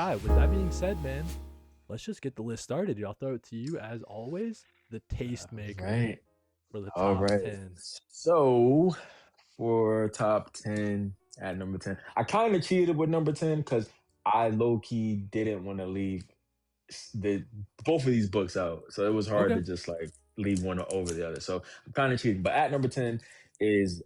Kai, with that being said, man, let's just get the list started. I'll throw it to you as always, the taste maker Right. for the All top right. 10. So for top 10 at number 10, I kind of cheated with number 10 because I low key didn't want to leave the both of these books out. So it was hard Okay, to just like leave one over the other. So I'm kind of cheating. But at number 10 is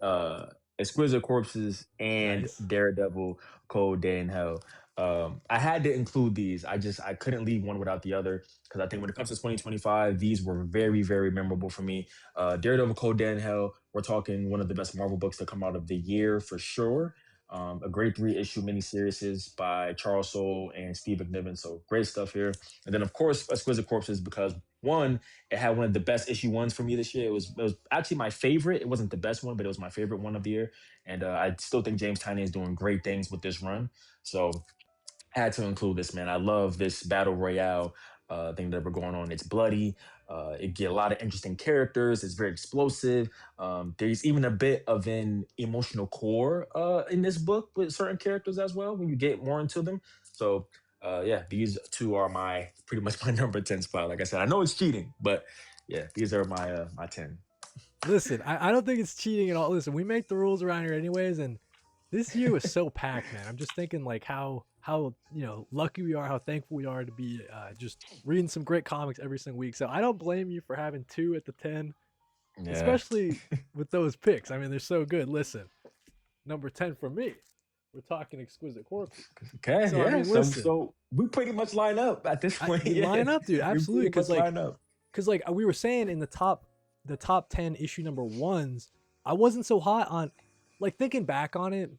Exquisite Corpses and nice. Daredevil Cold Day in Hell. I had to include these. I couldn't leave one without the other because I think when it comes to 2025, these were very, very memorable for me. Daredevil Cold Day in Hell, we're talking one of the best Marvel books to come out of the year for sure. A great three-issue miniseries by Charles Soule and Steve McNiven. So great stuff here. And then, of course, Exquisite Corpses, because one, it had one of the best issue ones for me this year. It was actually my favorite. It wasn't the best one, but it was my favorite one of the year. And I still think James Tynion is doing great things with this run. So had to include this, man. I love this battle royale thing that we're going on. It's bloody. It get a lot of interesting characters. It's very explosive. There's even a bit of an emotional core in this book with certain characters as well when you get more into them. So yeah, these two are my pretty much my number 10 spot. Like I said, I know it's cheating, but yeah, these are my 10. Listen, I don't think it's cheating at all. Listen, we make the rules around here anyways, and this year was so packed, man. I'm just thinking like how lucky we are, how thankful we are to be just reading some great comics every single week. So I don't blame you for having two at the 10, Yeah. especially with those picks. I mean, they're so good. Listen, number 10 for me, we're talking Exquisite Corpses. Okay. So I Yeah. mean, So listen, so we pretty much line up at this point. we Yeah. line up, dude. We Absolutely, pretty because much line up. we were saying in the top 10 issue number ones, I wasn't so hot on, like, thinking back on it,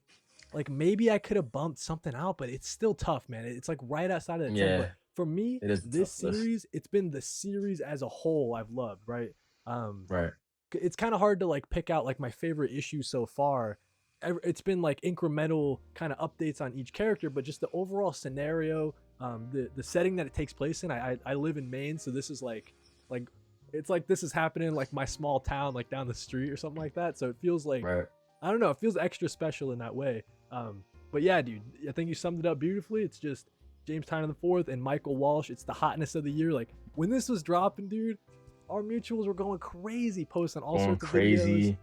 like maybe I could have bumped something out, but it's still tough, man. It's like right outside of the 10. But Yeah. for me, It is a this tough list. series, it's been the series as a whole I've loved, right? Um, Right. it's kind of hard to like pick out like my favorite issue so far. It's been like incremental kind of updates on each character, but just the overall scenario, the setting that it takes place in. I live in Maine, so this is like it's like this is happening in like my small town, like down the street or something like that. So it feels like, Right. I don't know, it feels extra special in that way. But yeah, dude, I think you summed it up beautifully. It's just James Tynion the fourth and Michael Walsh. It's the hotness of the year. Like when this was dropping, dude, our mutuals were going crazy, posting all Going sorts of videos, crazy.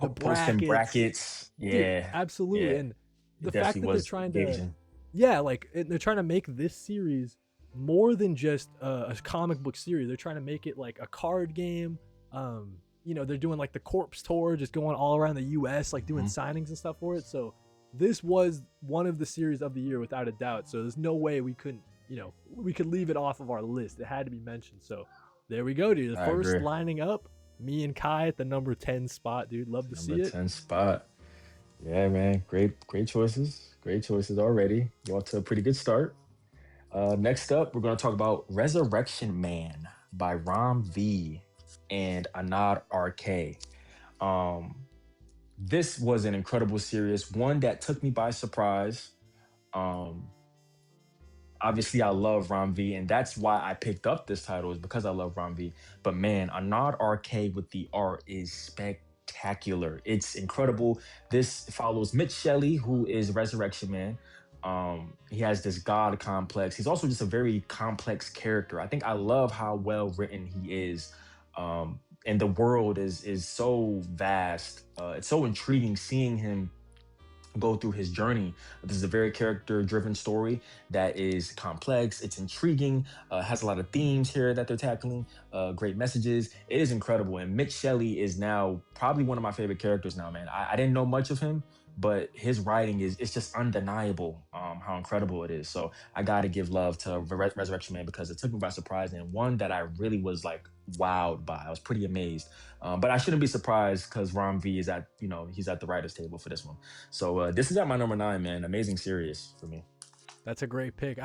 the Posting brackets, brackets. dude, Yeah. absolutely. Yeah. And the It fact definitely that they're was trying to, engaging. yeah, like they're trying to make this series more than just a comic book series. They're trying to make it like a card game. They're doing like the corpse tour, just going all around the US, like doing Mhm. signings and stuff for it. So this was one of the series of the year without a doubt. So there's no way we couldn't, we could leave it off of our list. It had to be mentioned. So there we go, dude. The I first agree. lining up, me and Kai at the number 10 spot, dude. Love to Number see it. 10 spot. Yeah, man. Great choices. Great choices already. You off to a pretty good start. Next up, we're going to talk about Resurrection Man by Rom V and Anad RK. Um, this was an incredible series, one that took me by surprise. Um, Obviously, I love Rom V, and that's why I picked up this title, is because I love Rom V. But man, Anad RK with the art is spectacular. It's incredible. This follows Mitch Shelley, who is Resurrection Man. He has this god complex. He's also just a very complex character. I think I love how well written he is. And the world is so vast. It's so intriguing seeing him go through his journey. This is a very character driven story that is complex, it's intriguing, has a lot of themes here that they're tackling, great messages. It is incredible. And Mitch Shelley is now probably one of my favorite characters now, man. I didn't know much of him, but his writing is it's just undeniable how incredible it is. So I gotta give love to Resurrection Man because it took me by surprise and one that I really was like wowed by. I was pretty amazed. But I shouldn't be surprised because Rom V is at, he's at the writer's table for this one. So this is at my number 9, man. Amazing series for me. That's a great pick.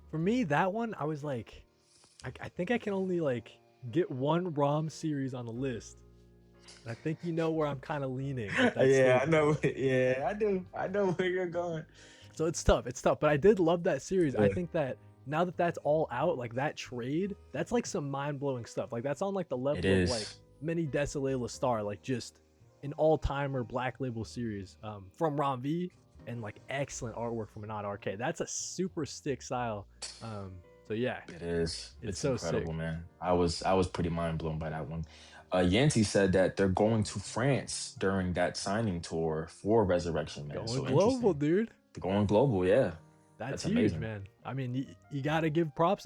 For me, that one, I was like, I think I can only like get one ROM series on the list. And I think you know where I'm kind of leaning with that Yeah, I statement. know. Yeah, I do. I know where you're going. So it's tough. It's tough. But I did love that series. I Yeah, think that now that that's all out, like that trade, that's like some mind blowing stuff. Like that's on like the it level of like is. Mini Desolayla Star, like just an all timer Black Label series from Ron V. and like excellent artwork from Anad RK. That's a super sick style. So yeah, It is. it's It's so sick. incredible, man. I was pretty mind blown by that one. Yancy said that they're going to France during that signing tour for Resurrection Man. Going So global, interesting. dude. They're going global, yeah. That's That's huge, amazing. man. I mean, you got to give props,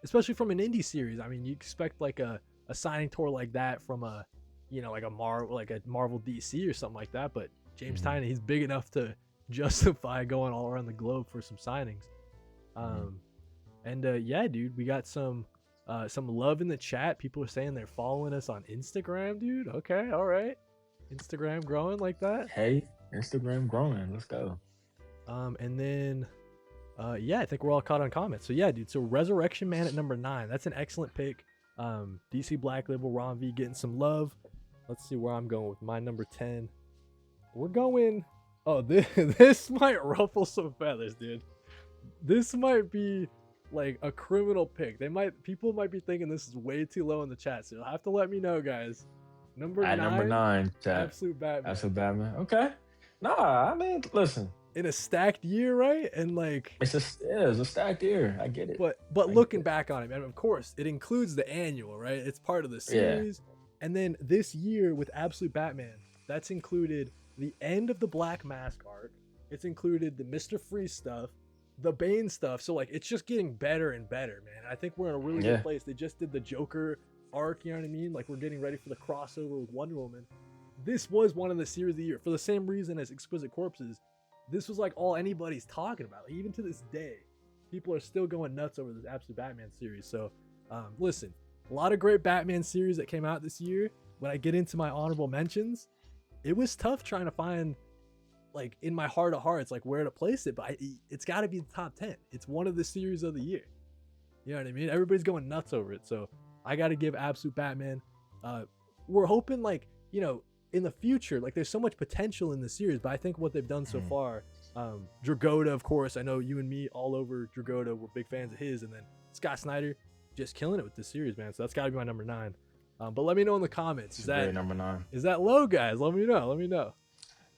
especially from an indie series. I mean, you expect like a signing tour like that from a, like a Marvel DC or something like that. But James Hmm. Tynion, he's big enough to justify going all around the globe for some signings. Hmm. Um, and yeah, dude, we got some love in the chat. People are saying they're following us on Instagram, dude. Okay, all right. Instagram growing like that. Hey, Instagram growing. Let's go. And then yeah, I think we're all caught on comments. So yeah, dude. So Resurrection Man at number 9. That's an excellent pick. DC Black Label Ron V getting some love. Let's see where I'm going with my number 10. We're going. Oh, this might ruffle some feathers, dude. This might be like a criminal pick. People might be thinking this is way too low in the chat. So you'll have to let me know, guys. Number At number 9, 9, chat. Absolute Batman. That's a Batman. Okay. Nah, I mean, listen. In a stacked year, right? And like, It's a stacked year. I get it. but I get looking it. back on it, man, of course, it includes the annual, right? It's part of the Yeah. series. And then this year with Absolute Batman, that's included the end of the Black Mask arc. It's included the Mr. Freeze stuff, the Bane stuff. So like, it's just getting better and better, man. I think we're in a really Yeah. good place. They just did the Joker arc, you know what I mean? Like, we're getting ready for the crossover with Wonder Woman. This was one of the series of the year for the same reason as Exquisite Corpses. This was like all anybody's talking about. Like, even to this day, people are still going nuts over this Absolute Batman series. So, listen, a lot of great Batman series that came out this year. When I get into my honorable mentions, it was tough trying to find, like, in my heart of hearts, like where to place it. But it's got to be the top 10. It's one of the series of the year. You know what I mean? Everybody's going nuts over it. So I got to give Absolute Batman. We're hoping, like, in the future, like, there's so much potential in the series, but I think what they've done so far, Dragoda, of course, I know you and me all over Dragoda, we're big fans of his, and then Scott Snyder just killing it with this series, man. So that's got to be my number 9. But let me know in the comments. It's a great number 9. Is that low, guys? Let me know.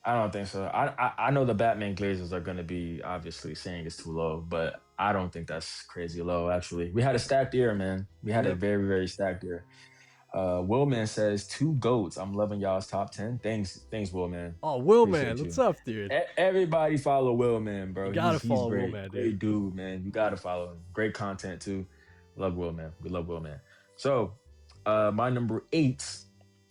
I don't think so. I know the Batman Glazers are going to be obviously saying it's too low, but I don't think that's crazy low, actually. We had a stacked year, man. We had a Yep. very, very stacked year. Willman says, 2 GOATs. I'm loving y'all's top 10. Thanks, Willman. Oh, Will, man, Appreciate what's you. up, dude? Everybody follow Willman, You bro. gotta He's follow Will, great. man, dude. Great dude, man. You gotta follow him. Great content too. Love Willman. We love Willman. So, my number 8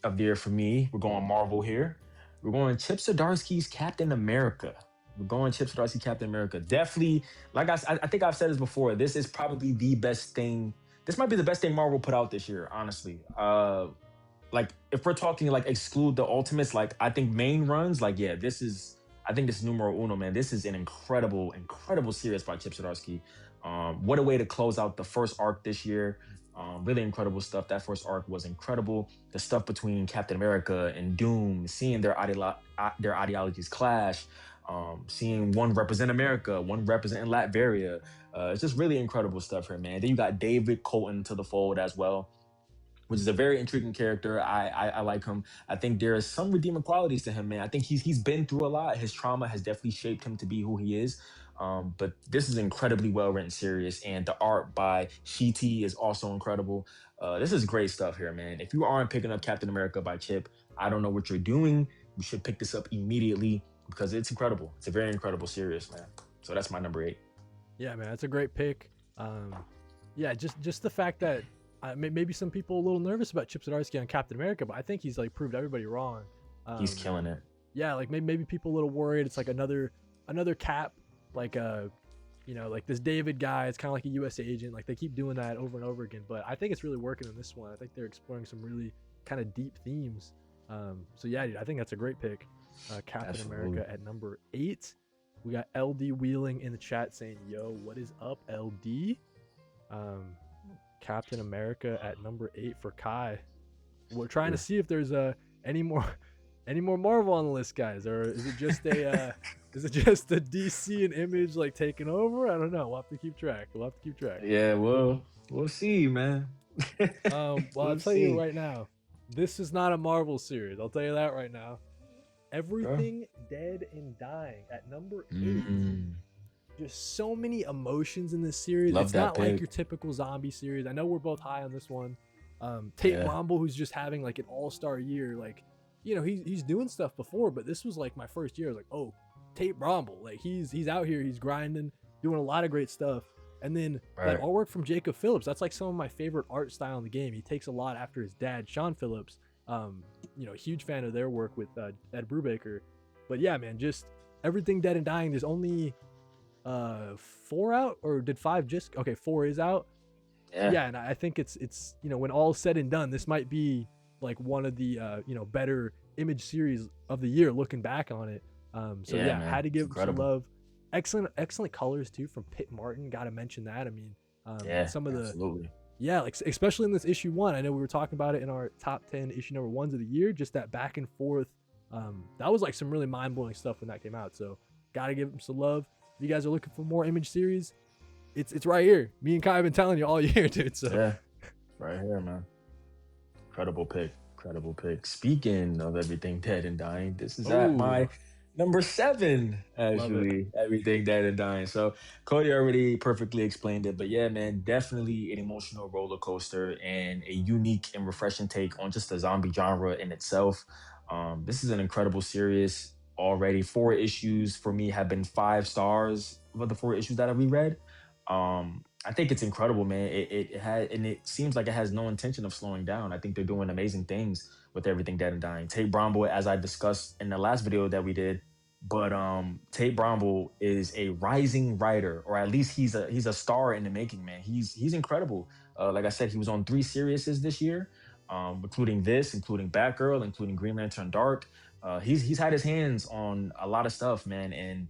of the year for me, we're going Marvel here. We're going Chip Zdarsky's Captain America. We're going Chip Zdarsky Captain America. Definitely, like I think I've said this before. This is probably the best thing. This might be the best thing Marvel put out this year, honestly. Like, if we're talking like exclude the Ultimates, like, I think main runs, like, yeah, I think this is numero uno, man. This is an incredible, incredible series by Chip Zdarsky. What a way to close out the first arc this year. Really incredible stuff. That first arc was incredible. The stuff between Captain America and Doom, seeing their ideologies clash, seeing one represent America, one represent Latveria. It's just really incredible stuff here, man. Then you got David Colton to the fold as well, which is a very intriguing character. I like him. I think there is some redeeming qualities to him, man. I think he's been through a lot. His trauma has definitely shaped him to be who he is. But this is incredibly well written series, and the art by Shiti is also incredible. This is great stuff here, man. If you aren't picking up Captain America by Chip, I don't know what you're doing. You should pick this up immediately because it's incredible. It's a very incredible series, man. So that's my number 8. Yeah, man, that's a great pick. Yeah, just the fact that maybe some people a little nervous about Chip Zdarsky on Captain America, but I think he's like proved everybody wrong. He's killing it. Yeah, like maybe people a little worried. It's like another Cap, like like this David guy. It's kind of like a U.S. agent. Like, they keep doing that over and over again. But I think it's really working in this one. I think they're exploring some really kind of deep themes. So yeah, dude, I think that's a great pick. Captain Absolutely. America at number 8. We got LD Wheeling in the chat saying, "Yo, what is up, LD?" Captain America at number 8 for Kai. We're trying to see if there's any more Marvel on the list, guys, or is it just a DC and Image like taking over? I don't know. We'll have to keep track. Yeah, we'll see, man. Well, I'll tell you right now, this is not a Marvel series. I'll tell you that right now. Yeah. Everything Dead and Dying at number 8. Mm, Just so many emotions in this series. love It's that not like pick. your typical zombie series. I know we're both high on this one. Tate Yeah. Brombal, who's just having like an all-star year, like, he's doing stuff before, but this was like my first year. I was like, oh, Tate Brombal, like he's out here, he's grinding, doing a lot of great stuff. And then that Right. artwork from Jacob Phillips, that's like some of my favorite art style in the game. He takes a lot after his dad, Sean Phillips. Huge fan of their work with Ed Brubaker. But yeah, man, just everything Dead and Dying. There's only 4 out, or did 5 just okay, 4 is out. Yeah. Yeah, and I think it's when all's said and done, this might be like one of the better image series of the year looking back on it. So Yeah, yeah, man. had to It's give some incredible. love. Excellent colors too from Pitt Martin, gotta mention that. I mean, Yeah, some of the, absolutely. yeah, like especially in this issue 1, I know we were talking about it in our top 10 issue number 1s of the year, just that back and forth. That was like some really mind-blowing stuff when that came out, so gotta give them some love. If you guys are looking for more image series, it's right here. Me and Kai have been telling you all year, dude. So Yeah, right here, man. Incredible pick. Incredible pick. Speaking of everything dead and dying, this is at my oh, number 7, love it. actually. Everything dead and dying. So Cody already perfectly explained it. But yeah, man, definitely an emotional roller coaster and a unique and refreshing take on just the zombie genre in itself. This is an incredible series already. 4 issues for me have been 5 stars of the 4 issues that I reread. I think it's incredible, man. It had, and it seems like it has no intention of slowing down. I think they're doing amazing things with everything dead and dying. Tate Brombal, as I discussed in the last video that we did, but Tate Brombal is a rising writer, or at least he's a star in the making, man. He's incredible. Like I said, he was on 3 series this year, including this, including Batgirl, including Green Lantern Dark. He's had his hands on a lot of stuff, man, and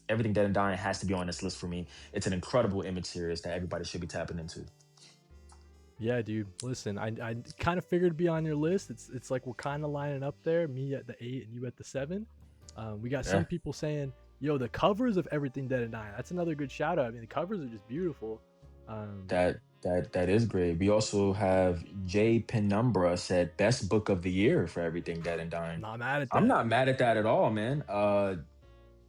everything dead and dying has to be on this list for me. It's an incredible image series that everybody should be tapping into. Yeah, dude. Listen, I kind of figured it'd be on your list. It's like we're kind of lining up there. Me at the 8 and you at the 7. We got Yeah, some people saying, "Yo, the covers of Everything Dead and Dying." That's another good shout out. I mean, the covers are just beautiful. Um, that is great. We also have Jay Penumbra said best book of the year for everything dead and dying. Not mad at I'm that. not mad at that at all, man.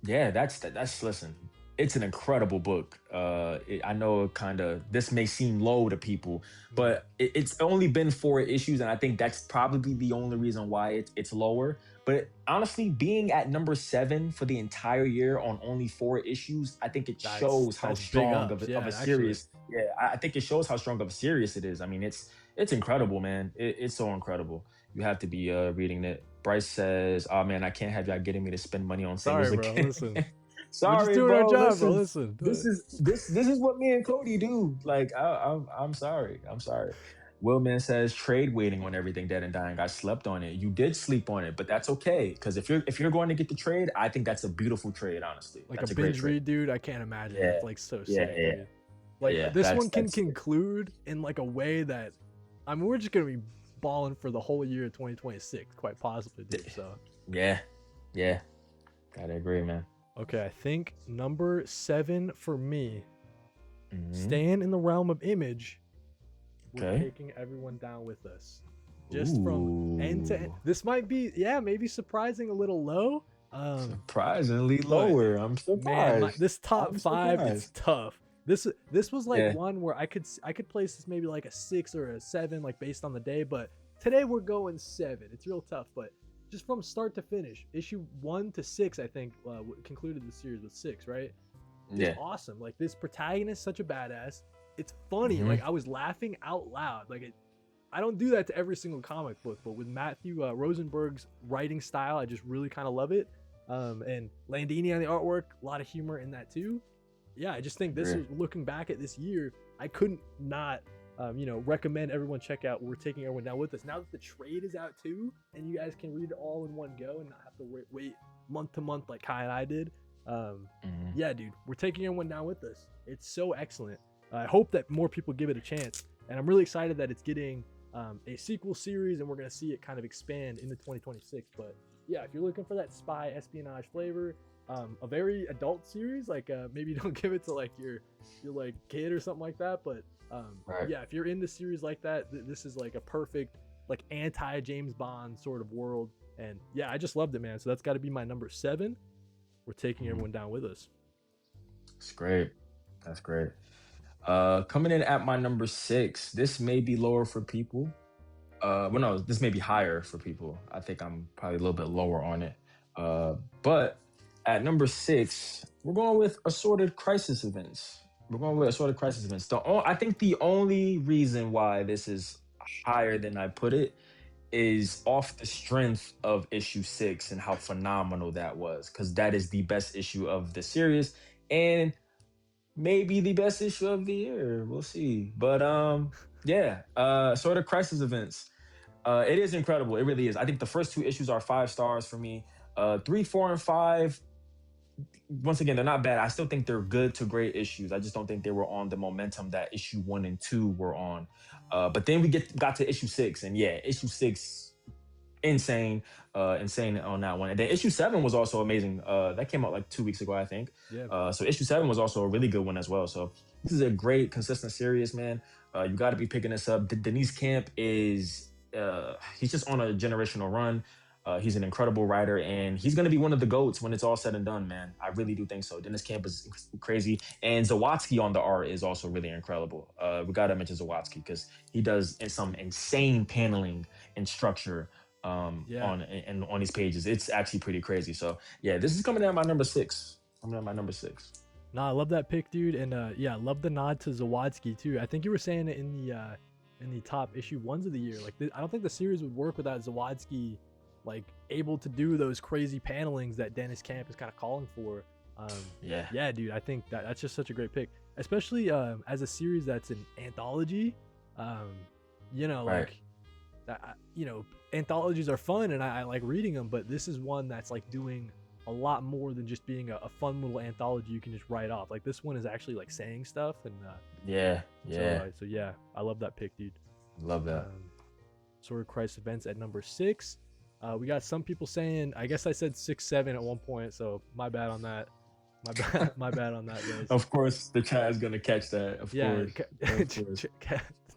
Yeah, that's listen. It's an incredible book. I know kind of this may seem low to people, Mhm. but it's only been 4 issues, and I think that's probably the only reason why it's lower. But honestly, being at number 7 for the entire year on only 4 issues, I think it That's shows how that's big strong ups. of Yeah, a actually. series. Yeah, I think it shows how strong of a series it is. I mean, it's incredible, man. It's so incredible. You have to be reading it. Bryce says, "Oh man, I can't have y'all getting me to spend money on singles Sorry, bro. again." Listen, we're just Sorry, doing our bro. job, bro. Listen, Listen. this is what me and Cody do. Like, I'm sorry. I'm sorry. Willman says trade waiting on everything dead and dying. I slept on it. You did sleep on it, but that's okay. Because if you're going to get the trade, I think that's a beautiful trade. Honestly, Like a that's a great binge trade. read, dude. I can't imagine. Yeah, That's like so yeah, sick, yeah, dude. Like yeah. this That's one can that's conclude in like a way that, I mean, we're just gonna be balling for the whole year of 2026, quite possibly, dude. So yeah, yeah. Gotta agree, man. okay, I think number 7 for me, Hmm. staying in the realm of image, we're Okay. taking everyone down with us, just from end to end. Ooh, This might be, yeah, maybe surprising a little low. Um, surprisingly but lower. I'm man, surprised. this top I'm 5, it's surprised. tough. This was like Yeah. one where I could place this maybe like a 6 or a 7, like based on the day, but today we're going 7. It's real tough, but just from start to finish, issue 1 to 6, I think concluded the series with 6, right? Just Yeah. awesome. Like this protagonist, such a badass. It's funny. Hmm. Like I was laughing out loud. I don't do that to every single comic book, but with Matthew Rosenberg's writing style, I just really kind of love it. And Landini on the artwork, a lot of humor in that too. Yeah, I just think this Agree. is, looking back at this year, I couldn't not, recommend everyone check out We're Taking Everyone Down With Us. Now that the trade is out too, and you guys can read it all in one go and not have to wait month to month like Kai and I did. Hmm. Yeah, dude, We're Taking Everyone Down With Us. It's so excellent. I hope that more people give it a chance, and I'm really excited that it's getting a sequel series, and we're gonna see it kind of expand into 2026. But yeah, if you're looking for that spy espionage flavor, a very adult series, like maybe don't give it to like your like kid or something like that. But Right. yeah, if you're into series like that, this is like a perfect like anti James Bond sort of world, And yeah, I just loved it, man. So that's got to be my number 7. We're taking Mhm. everyone down with us. That's great. That's great. Coming in at my number 6. This may be lower for people. Well, no, this may be higher for people. I think I'm probably a little bit lower on it. But at number 6, we're going with assorted crisis events. We're going with assorted crisis events. I think the only reason why this is higher than I put it is off the strength of issue 6 and how phenomenal that was, because that is the best issue of the series and maybe the best issue of the year. We'll see. But yeah, sort of crisis events. It is incredible. It really is. I think the first 2 issues are 5 stars for me. 3, 4, and 5. Once again, they're not bad. I still think they're good to great issues. I just don't think they were on the momentum that issue 1 and 2 were on. But then we got to issue 6, and yeah, issue 6, insane, insane on that one. And then issue 7 was also amazing. That came out like 2 weeks ago, I think. Yeah. So issue 7 was also a really good one as well. So this is a great, consistent series, man. You got to be picking this up. Denise Camp is he's just on a generational run. He's an incredible writer, and he's going to be one of the GOATs when it's all said and done, man. I really do think so. Dennis Camp is crazy. And Zawadzki on the art is also really incredible. We got to mention Zawadzki because he does some insane paneling and structure Yeah. on these pages. It's actually pretty crazy. So, yeah, this is coming at my number 6. Coming at my number 6. No, I love that pick, dude. And yeah, I love the nod to Zawadzki, too. I think you were saying it in the top issue 1s of the year. Like, I don't think the series would work without Zawadzki like able to do those crazy panelings that Dennis Camp is kind of calling for. Yeah, dude, I think that's just such a great pick, especially as a series that's an anthology. You know, Right. like you know, anthologies are fun and I like reading them, but this is one that's like doing a lot more than just being a fun little anthology you can just write off. Like this one is actually like saying stuff, and Yeah. so yeah, I love that pick, dude. Love that. Sword of Christ events at number 6. We got some people saying, I guess I said 6, 7 at one point, so my bad on that. My bad on that, guys. Of course, the chat is going to catch that. Of course.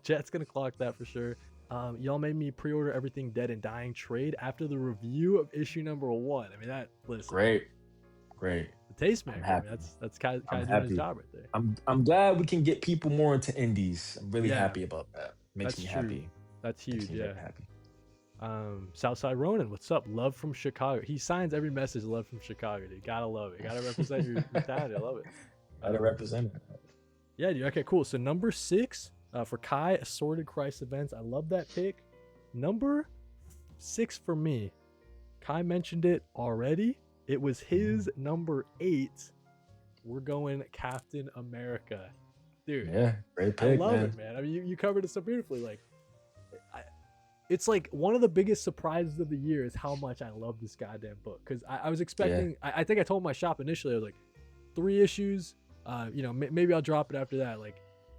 Chat's gonna clock that for sure. Y'all made me pre-order Everything Dead and Dying trade after the review of issue number 1. I mean, listen, Great. the tastemaker. I'm I mean, happy. that's kind I'm of doing his happy. job right there. I'm glad we can get people more into indies. I'm really Yeah. happy about that. Makes That's me true. happy. That's Makes huge. me Yeah. very happy. Southside Ronin, what's up? Love from Chicago. He signs every message. Love from Chicago, dude. Gotta love it. Gotta represent your talent. I love it. Gotta represent it. Yeah, dude. Okay, cool. So number 6 for Kai, Assorted Christ events. I love that pick. Number 6 for me. Kai mentioned it already. It was his number 8. We're going Captain America, dude. Yeah, great pick, I love man. it, man. I mean, you covered it so beautifully. Like, it's like one of the biggest surprises of the year is how much I love this goddamn book. Because I was expecting, I think I told my shop initially, I was like, 3 issues. You know, maybe I'll drop it after that. Like,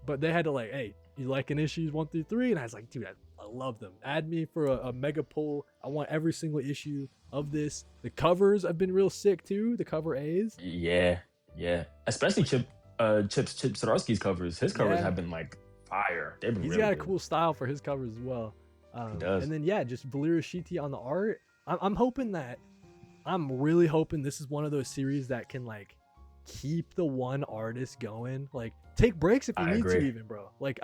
but they had to like, hey, you liking issues 1 through 3? And I was like, dude, I love them. Add me for a mega pull. I want every single issue of this. The covers have been real sick too. The cover A's. Yeah. Especially Chip Zdarsky's covers. His covers Yeah. have been like fire. They've been He's really got a good. cool style for his covers as well. He does. And then yeah, just Valeria Shiti on the art. I'm really hoping this is one of those series that can like keep the one artist going. Like take breaks if you I need to, agree. even, bro. Like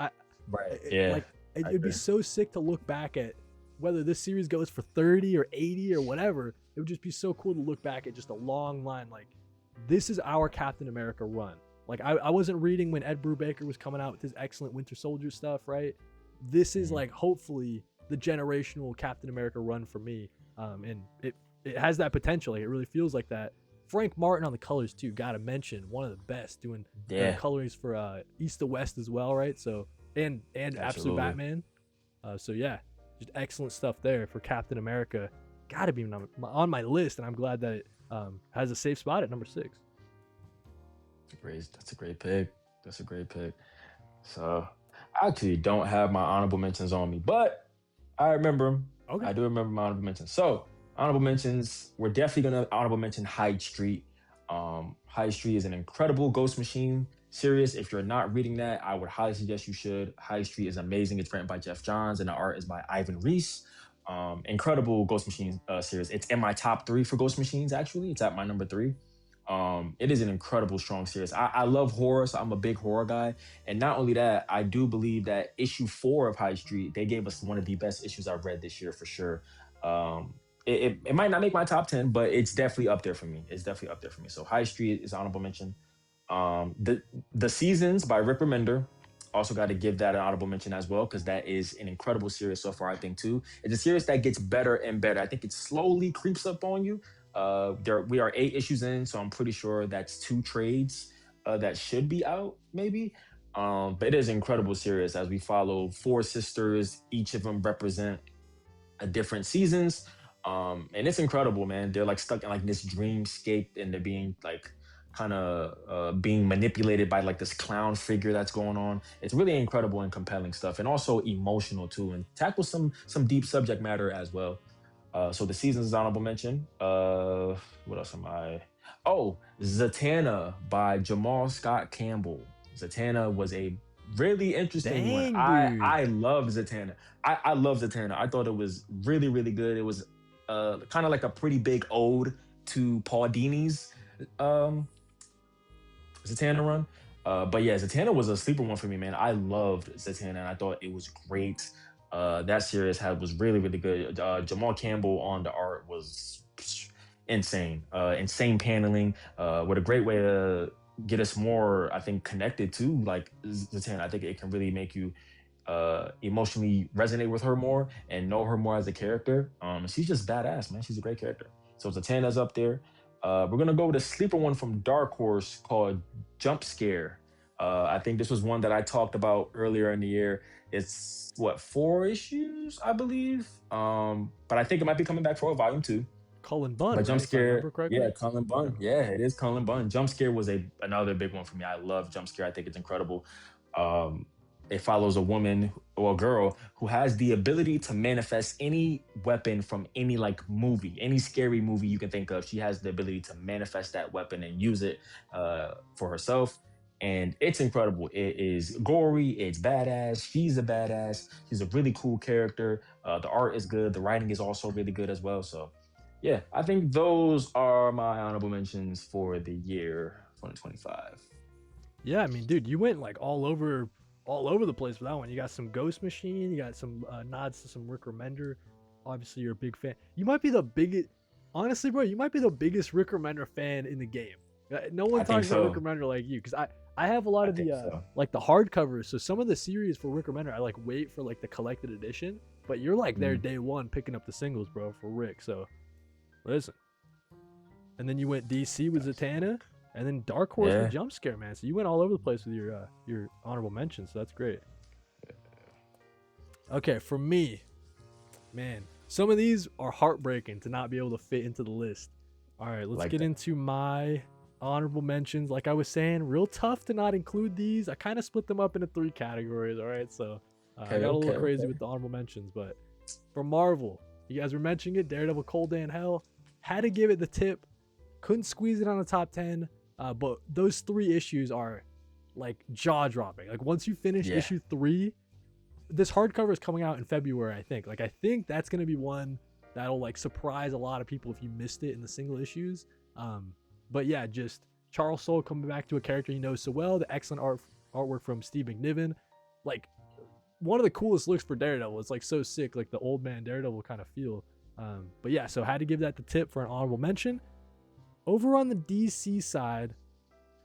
Right. Yeah. Like I it'd be agree. so sick to look back at whether this series goes for 30 or 80 or whatever. It would just be so cool to look back at just a long line. Like this is our Captain America run. Like I wasn't reading when Ed Brubaker was coming out with his excellent Winter Soldier stuff, right? This is Mhm. like hopefully the generational Captain America run for me. And it has that potential. Like it really feels like that. Frank Martin on the colors too. Gotta mention, one of the best doing Yeah. colorings for East to West as well, right? So and Absolute Absolutely. Batman. So yeah, just excellent stuff there for Captain America. Gotta be on my list, and I'm glad that it has a safe spot at number 6. That's a great pick. That's a great pick. So I actually don't have my honorable mentions on me, but I remember them. Okay. I do remember my honorable mentions. So honorable mentions, we're definitely gonna honorable mention Hyde Street. Hyde Street is an incredible Ghost Machine series. If you're not reading that, I would highly suggest you should. Hyde Street is amazing. It's written by Jeff Johns and the art is by Ivan Reese. Incredible Ghost Machine series. It's in my top three for Ghost Machines. Actually, it's at my number three. It is an incredible, strong series. I love horror, so I'm a big horror guy. And not only that, I do believe that issue 4 of High Street, they gave us one of the best issues I've read this year for sure. It might not make my top 10, but it's definitely up there for me. It's definitely up there for me. So High Street is honorable mention. The Seasons by Rip Remender. Also got to give that an honorable mention as well because that is an incredible series so far. I think too. It's a series that gets better and better. I think it slowly creeps up on you. We are 8 issues in, so I'm pretty sure that's 2 trades that should be out maybe. But it is an incredible series as we follow 4 sisters. Each of them represent a different seasons. And it's incredible, man. They're like stuck in like this dreamscape and they're being like kind of being manipulated by like this clown figure that's going on. It's really incredible and compelling stuff, and also emotional too, and tackles some deep subject matter as well. So the seasons is honorable mention. What else am I? Oh, Zatanna by Jamal Scott Campbell. Zatanna was a really interesting one. Dang, I dude. I love Zatanna. I love Zatanna. I thought it was really really good. It was kind of like a pretty big ode to Paul Dini's um, Zatanna run. But yeah, Zatanna was a sleeper one for me, man. I loved Zatanna, and I thought it was great. That series was really really good. Jamal Campbell on the art was insane, insane paneling. What a great way to get us more, I think, connected to like Zatanna. I think it can really make you emotionally resonate with her more and know her more as a character. She's just badass, man. She's a great character. So Zatanna's up there. We're gonna go with a sleeper one from Dark Horse called Jump Scare. I think this was one that I talked about earlier in the year. It's what 4 issues, I believe. But I think it might be coming back for a volume 2. Cullen Bunn, But right? Jump If I remember Scare, correctly. yeah, Cullen Okay. Bunn. Yeah, it is Cullen Bunn. Jump Scare was a another big one for me. I love Jump Scare. I think it's incredible. Um, it follows a woman or a girl who has the ability to manifest any weapon from any like movie, any scary movie you can think of. She has the ability to manifest that weapon and use it for herself. And it's incredible. It is gory. It's badass. She's a badass. She's a really cool character. The art is good. The writing is also really good as well. So yeah, I think those are my honorable mentions for the year 2025. Yeah, I mean, dude, you went like all over the place with that one. You got some Ghost Machine, you got some nods to some Rick Remender. Obviously, you're a big fan. You might be the biggest, honestly, bro. You might be the biggest Rick Remender fan in the game. No one I think talks about Rick so. Remender like you, because I have a lot I of the think so. like the hardcovers. So some of the series for Rick Remender, I like wait for like the collected edition. But you're like there Mm. day one picking up the singles, bro, for Rick. So listen. And then you went DC with Zatanna, and then Dark Horse with Yeah. Jump Scare, man. So you went all over the place with your honorable mentions. So that's great. Okay, for me, man, some of these are heartbreaking to not be able to fit into the list. All right, let's Like get that. into my honorable mentions. Like I was saying, real tough to not include these. I kind of split them up into 3 categories. All right, so I Okay, got a little okay, crazy okay. with the honorable mentions, but for Marvel, you guys were mentioning it. Daredevil, Cold Day in Hell. Had to give it the tip. Couldn't squeeze it on the top 10. But those 3 issues are like jaw dropping. Like once you finish Yeah. issue 3, this hardcover is coming out in February, I think. Like I think that's gonna be one that'll like surprise a lot of people if you missed it in the single issues. But yeah, just Charles Soule coming back to a character he knows so well. The excellent artwork from Steve McNiven. Like one of the coolest looks for Daredevil. It's like so sick, like the old man Daredevil kind of feel. But yeah, so had to give that the tip for an honorable mention. Over on the DC side,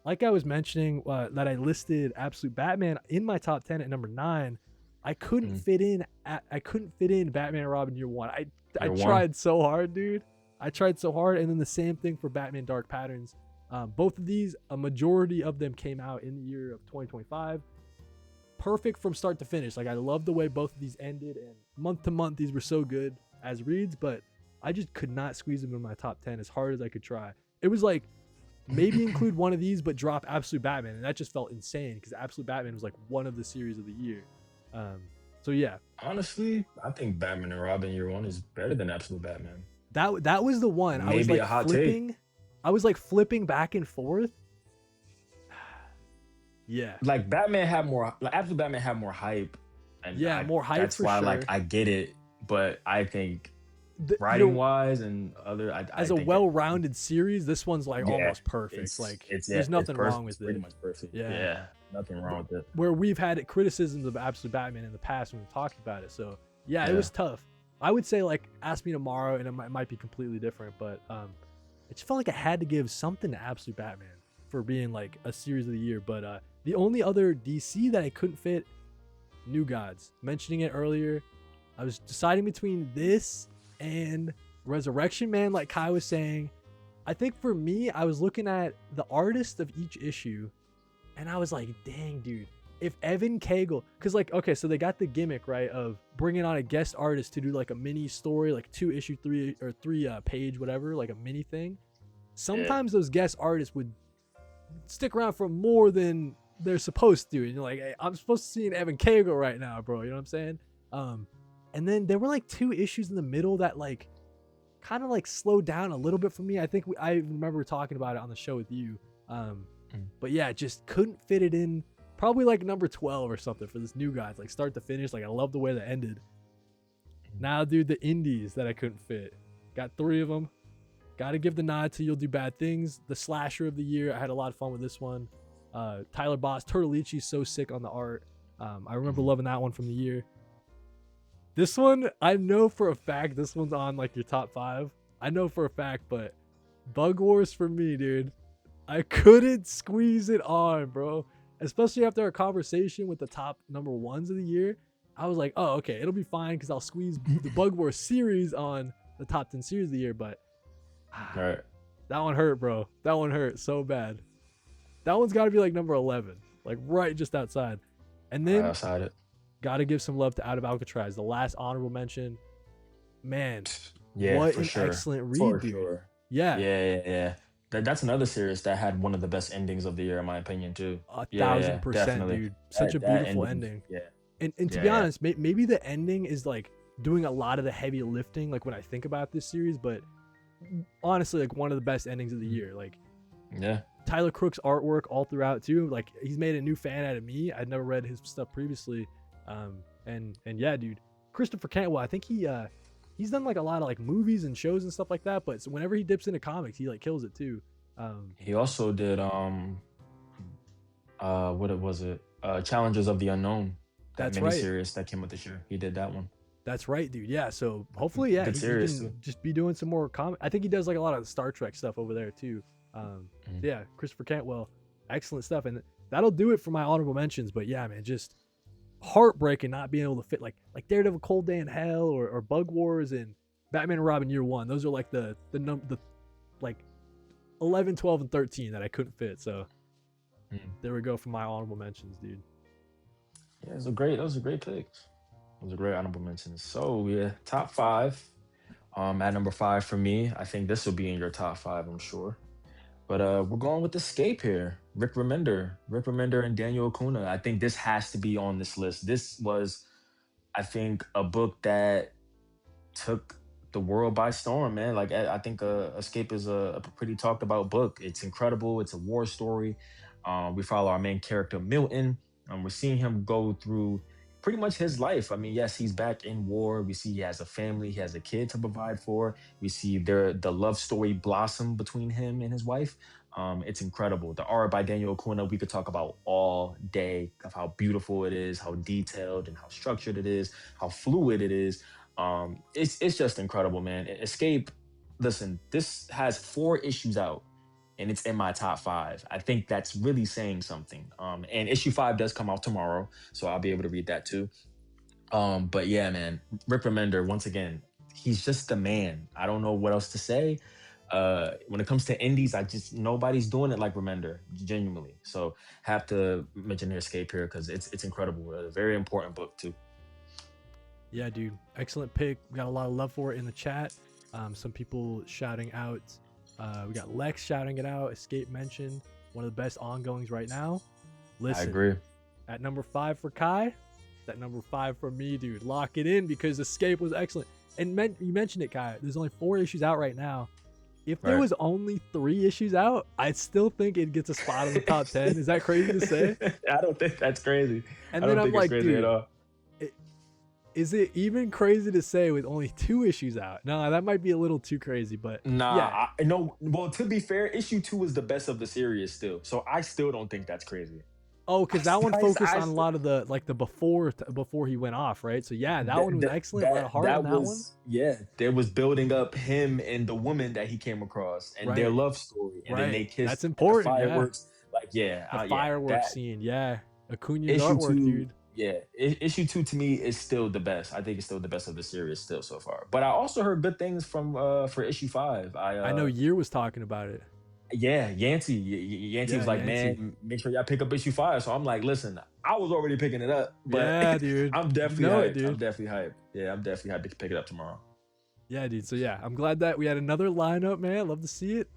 like I was mentioning, that I listed Absolute Batman in my top 10 at number 9. Mm. I couldn't fit in Batman and Robin Year One. I Year one. tried so hard, dude. I tried so hard, and then the same thing for Batman Dark Patterns. Both of these, a majority of them came out in the year of 2025. Perfect from start to finish. Like I love the way both of these ended, and month to month these were so good as reads, but I just could not squeeze them in my top 10 as hard as I could try. It was like maybe include one of these, but drop Absolute Batman, and that just felt insane because Absolute Batman was like one of the series of the year. Um, so yeah, Honestly, I think Batman and Robin Year One is better than Absolute Batman. that was the one I was Maybe a like hot take. flipping. I was like flipping back and forth. Yeah, Like Batman had more, like Absolute Batman had more hype, and yeah, more hype that's for why like sure. I get it. but I think The, you writing know, wise and other, I as a think that well-rounded series, this one's like yeah, almost perfect. Like yeah, there's nothing wrong it's with pretty it. much perfect. Yeah. Yeah, nothing wrong with it. Where we've had criticisms of Absolute Batman in the past when we've talked about it. So yeah, it Yeah, was tough. I would say like ask me tomorrow and it might be completely different, but it just felt like I had to give something to Absolute Batman for being like a series of the year. But the only other DC that I couldn't fit, New Gods. Mentioning it earlier, I was deciding between this and Resurrection Man, like Kai was saying. I think for me, I was looking at the artist of each issue and I was like, dang, dude, if Evan Cagle, because like, okay, so they got the gimmick, right, of bringing on a guest artist to do like a mini story, like 2 issue, three page, whatever, like a mini thing. yeah, Sometimes those guest artists would stick around for more than they're supposed to. And you're like, hey, I'm supposed to see an Evan Cagle right now, bro. You know what I'm saying? And then there were like 2 issues in the middle that like kind of like slowed down a little bit for me. I think I remember talking about it on the show with you. But yeah, just couldn't fit it in. Probably like number 12 or something for this New Guys, like start to finish. Like I love the way that ended. Now, dude, the indies that I couldn't fit. Got 3 of them. Got to give the nod to You'll Do Bad Things, the slasher of the year. I had a lot of fun with this one. Tyler Boss, Turtleici's so sick on the art. I remember loving that one from the year. This one, I know for a fact this one's on like your top 5. I know for a fact, but Bug Wars for me, dude. I couldn't squeeze it on, bro. Especially after our conversation with the top number 1s of the year. I was like, oh, okay, it'll be fine because I'll squeeze the Bug Wars series on the top 10 series of the year. But all right. that one hurt, bro. That one hurt so bad. That one's got to be like number 11, like right just outside. And then Outside it. got to give some love to Out of Alcatraz, the last honorable mention. Man, Yeah, what for an sure. excellent read, For dude. sure. Yeah, Yeah. That's another series that had one of the best endings of the year, in my opinion, too. a Yeah, 1000%, definitely. dude. Such a That beautiful ending. ending. Yeah, And to be yeah, honest, maybe the ending is like doing a lot of the heavy lifting, like when I think about this series. But honestly, like one of the best endings of the year. Like yeah. Tyler Crook's artwork all throughout too. Like he's made a new fan out of me. I'd never read his stuff previously. And yeah, dude, Christopher Cantwell. I think he's done like a lot of like movies and shows and stuff like that. But so whenever he dips into comics, he like kills it too. He also did what was it? Challengers of the Unknown, that That's right. miniseries that came with this year. He did that one. That's right, dude. Yeah. So hopefully, yeah, Good he series can too. just be doing some more comic. I think he does like a lot of Star Trek stuff over there too. Mhm. So yeah, Christopher Cantwell, excellent stuff, and that'll do it for my honorable mentions. But yeah, man, just heartbreaking not being able to fit like Daredevil, Cold Day in Hell, or Bug Wars and Batman and Robin Year One. Those are like the like 11, 12, and 13 that I couldn't fit. So Mhm. there we go for my honorable mentions, dude. Yeah, that was a great pick. It was a great honorable mention. So yeah, top 5. At number 5 for me, I think this will be in your top 5, I'm sure. But we're going with Escape here. Rick Remender, and Daniel Acuna. I think this has to be on this list. This was, I think, a book that took the world by storm, man. Like I think Escape is a pretty talked about book. It's incredible. It's a war story. We follow our main character Milton. We're seeing him go through pretty much his life. I mean, yes, he's back in war. We see he has a family. He has a kid to provide for. We see the love story blossom between him and his wife. It's incredible. The art by Daniel Acuna, we could talk about all day of how beautiful it is, how detailed and how structured it is, how fluid it is. It's just incredible, man. Escape. Listen, this has 4 issues out, and it's in my top 5. I think that's really saying something. And issue 5 does come out tomorrow, so I'll be able to read that too. But yeah, man, Rick Remender, once again, he's just the man. I don't know what else to say. When it comes to indies, I just nobody's doing it like Remender, genuinely. So have to mention the Escape here because it's incredible. A very important book too. Yeah, dude, excellent pick. We got a lot of love for it in the chat. Some people shouting out. We got Lex shouting it out. Escape mentioned one of the best ongoings right now. I Listen, agree. at number 5 for Kai, that number 5 for me, dude. Lock it in because Escape was excellent. And you mentioned it, Kai. There's only 4 issues out right now. If there Right. was only 3 issues out, I'd still think it gets a spot in the top 10. Is that crazy to say? I don't think that's crazy. And I then don't I'm think like, it's crazy dude, at all. Is it even crazy to say with only 2 issues out? No, that might be a little too crazy, but Nah, yeah. no. Well, to be fair, issue 2 is the best of the series still. So I still don't think that's crazy. Oh, because that one focused I on a lot of the like the before he went off, right? So yeah, that one that, was that excellent. A lot of that heart in that that one. was, yeah, there was building up him and the woman that he came across and their Right, love story, and then right. they That's kissed at the important. Yeah, fireworks. Like, yeah, the yeah, fireworks that scene. Yeah, Acuna's issue artwork, 2, dude. yeah, issue 2 to me is still the best. I think it's still the best of the series still so far. But I also heard good things from for issue 5. I know Year was talking about it. Yeah, Yancey Yeah, was like, Yancy. man, make sure y'all pick up issue 5. So I'm like, listen, I was already picking it up, but Yeah, dude. I'm You definitely know it, hyped. I'm dude. definitely hyped. Yeah, I'm definitely hyped to pick it up tomorrow. Yeah, dude. So yeah, I'm glad that we had another lineup, man. Love to see it.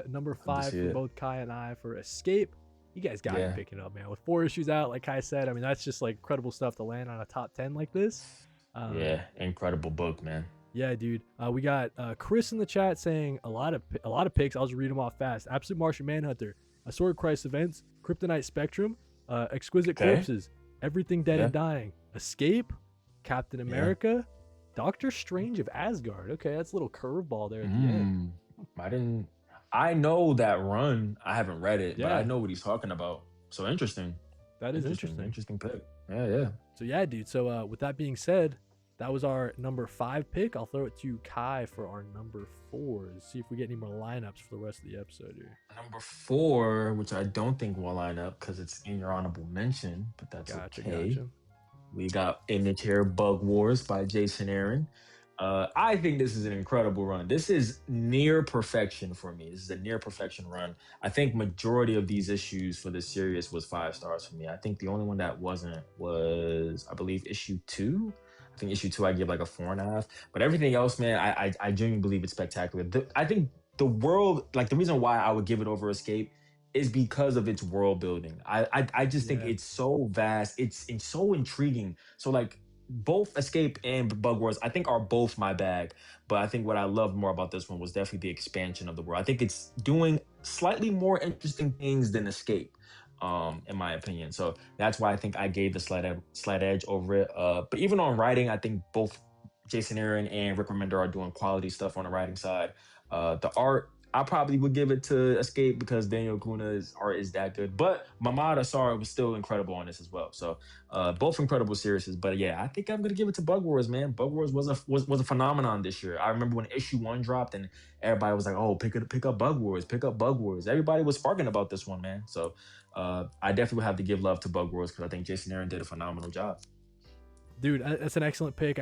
Number Love to 5 see for it. both Kai and I for Escape. You guys got to Yeah, be picking up, man. With 4 issues out, like Kai said, I mean that's just like incredible stuff to land on a top 10 like this. yeah, incredible book, man. Yeah, dude. We got Chris in the chat saying a lot of picks. I'll just read them off fast. Absolute Martian Manhunter, A Sword Christ Events, Kryptonite Spectrum, Exquisite Okay. Corpses, Everything Dead Yeah, and Dying, Escape, Captain yeah. America, Doctor Strange of Asgard. Okay, that's a little curveball there at the end. Mm, I didn't. I know that run. I haven't read it, but I Yeah, know what he's talking about. So interesting, that is interesting, interesting. interesting pick. Yeah, yeah. So yeah, dude. So with that being said, that was our number 5 pick. I'll throw it to Kai for our number 4. See if we get any more lineups for the rest of the episode here. Number 4, which I don't think will line up because it's in your honorable mention, but that's Gotcha, okay. gotcha. We got Image here, Bug Wars by Jason Aaron. I think this is an incredible run. This is near perfection for me. This is a near perfection run. I think majority of these issues for this series was 5 stars for me. I think the only one that wasn't was, I believe, issue 2. I think issue 2 I give like a 4.5. But everything else, man, I genuinely believe it's spectacular. I think the world, like the reason why I would give it over Escape is because of its world building. I just think Yeah, it's so vast. It's so intriguing. So like both Escape and Bug Wars, I think are both my bag. But I think what I loved more about this one was definitely the expansion of the world. I think it's doing slightly more interesting things than Escape, in my opinion. So that's why I think I gave the slight edge over it. But even on writing, I think both Jason Aaron and Rick Remender are doing quality stuff on the writing side. The art, I probably would give it to Escape because Daniel Kuna's art is that good. But Mamad Asar was still incredible on this as well. So both incredible series. But yeah, I think I'm gonna give it to Bug Wars, man. Bug Wars was a phenomenon this year. I remember when issue 1 dropped and everybody was like, "Oh, pick up Bug Wars, pick up Bug Wars." Everybody was sparking about this one, man. So I definitely would have to give love to Bug Wars because I think Jason Aaron did a phenomenal job. dude, that's an excellent pick.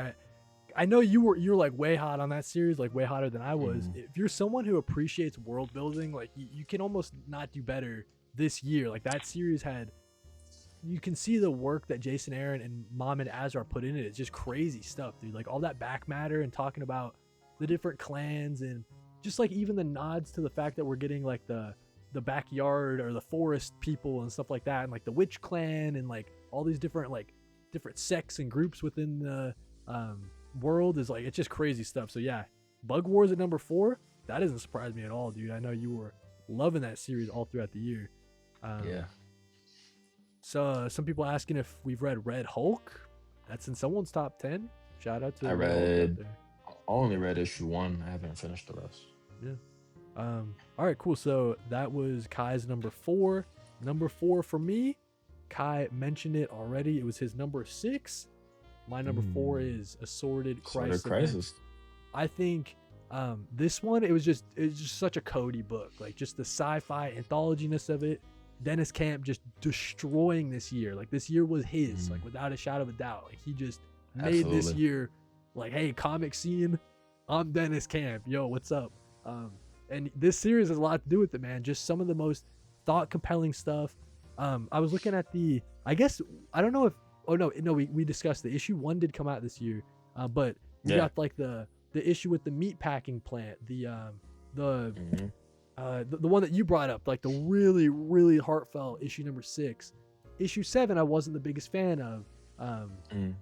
I know you were like way hot on that series, like way hotter than I was. Mhm. If you're someone who appreciates world building, like you can almost not do better this year. Like that series had, you can see the work that Jason Aaron and Mom and Azar put in it. It's just crazy stuff, dude. Like all that back matter and talking about the different clans and just like even the nods to the fact that we're getting like the backyard or the forest people and stuff like that, and like the witch clan and like all these different sects and groups within the world is like, it's just crazy stuff. So yeah, Bug Wars at number 4, that doesn't surprise me at all, dude. I know you were loving that series all throughout the year. Yeah. So some people asking if we've read Red Hulk. That's in someone's top 10. Shout out to I Red Hulk out read there. I only read issue 1. I haven't finished the rest. Yeah. All right, cool. So that was Kai's number 4. Number 4 for me, Kai mentioned it already. It was his number 6. My number 4 is Assorted Sort Christ of Event. crisis. I think this one, it was just such a Cody book. Like just the sci-fi anthologyness of it. Dennis Camp just destroying this year. Like this year was his, like without a shadow of a doubt. Like he just made this Absolutely. year like, hey, comic scene, I'm Dennis Camp. Yo, what's up? And this series has a lot to do with it, man. Just some of the most thought compelling stuff. I was looking at I guess, I don't know if, oh no, we discussed the issue 1 did come out this year. But we Yeah. got like the issue with the meat packing plant, the Mhm. the one that you brought up, like the really, really heartfelt issue number 6. Issue 7, I wasn't the biggest fan of.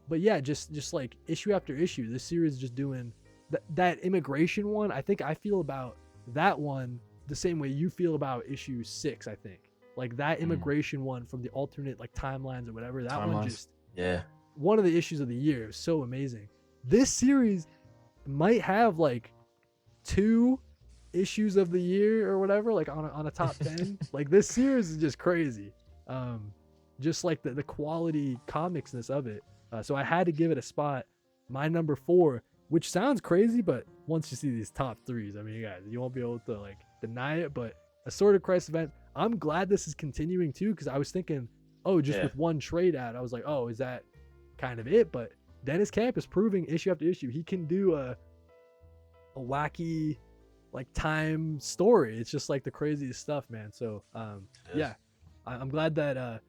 But yeah, just like issue after issue, this series is just doing that immigration one. I think I feel about that one the same way you feel about issue 6. I think like that immigration one from the alternate like timelines or whatever. That one Timelines. just Yeah. one of the issues of the year. It was so amazing. This series might have like 2 issues of the year or whatever, like on a top 10. Like this series is just crazy. Just like the quality comicsness of it. So I had to give it a spot. My number 4, which sounds crazy, but once you see these top 3s, I mean, guys, you won't be able to like deny it. But Assorted Christ event, I'm glad this is continuing too, because I was thinking, oh, just with one trade out, I was like, oh, is that kind of it? But Dennis Camp is proving issue after issue he can do a wacky like time story. It's just like the craziest stuff, man. So yeah, I'm glad that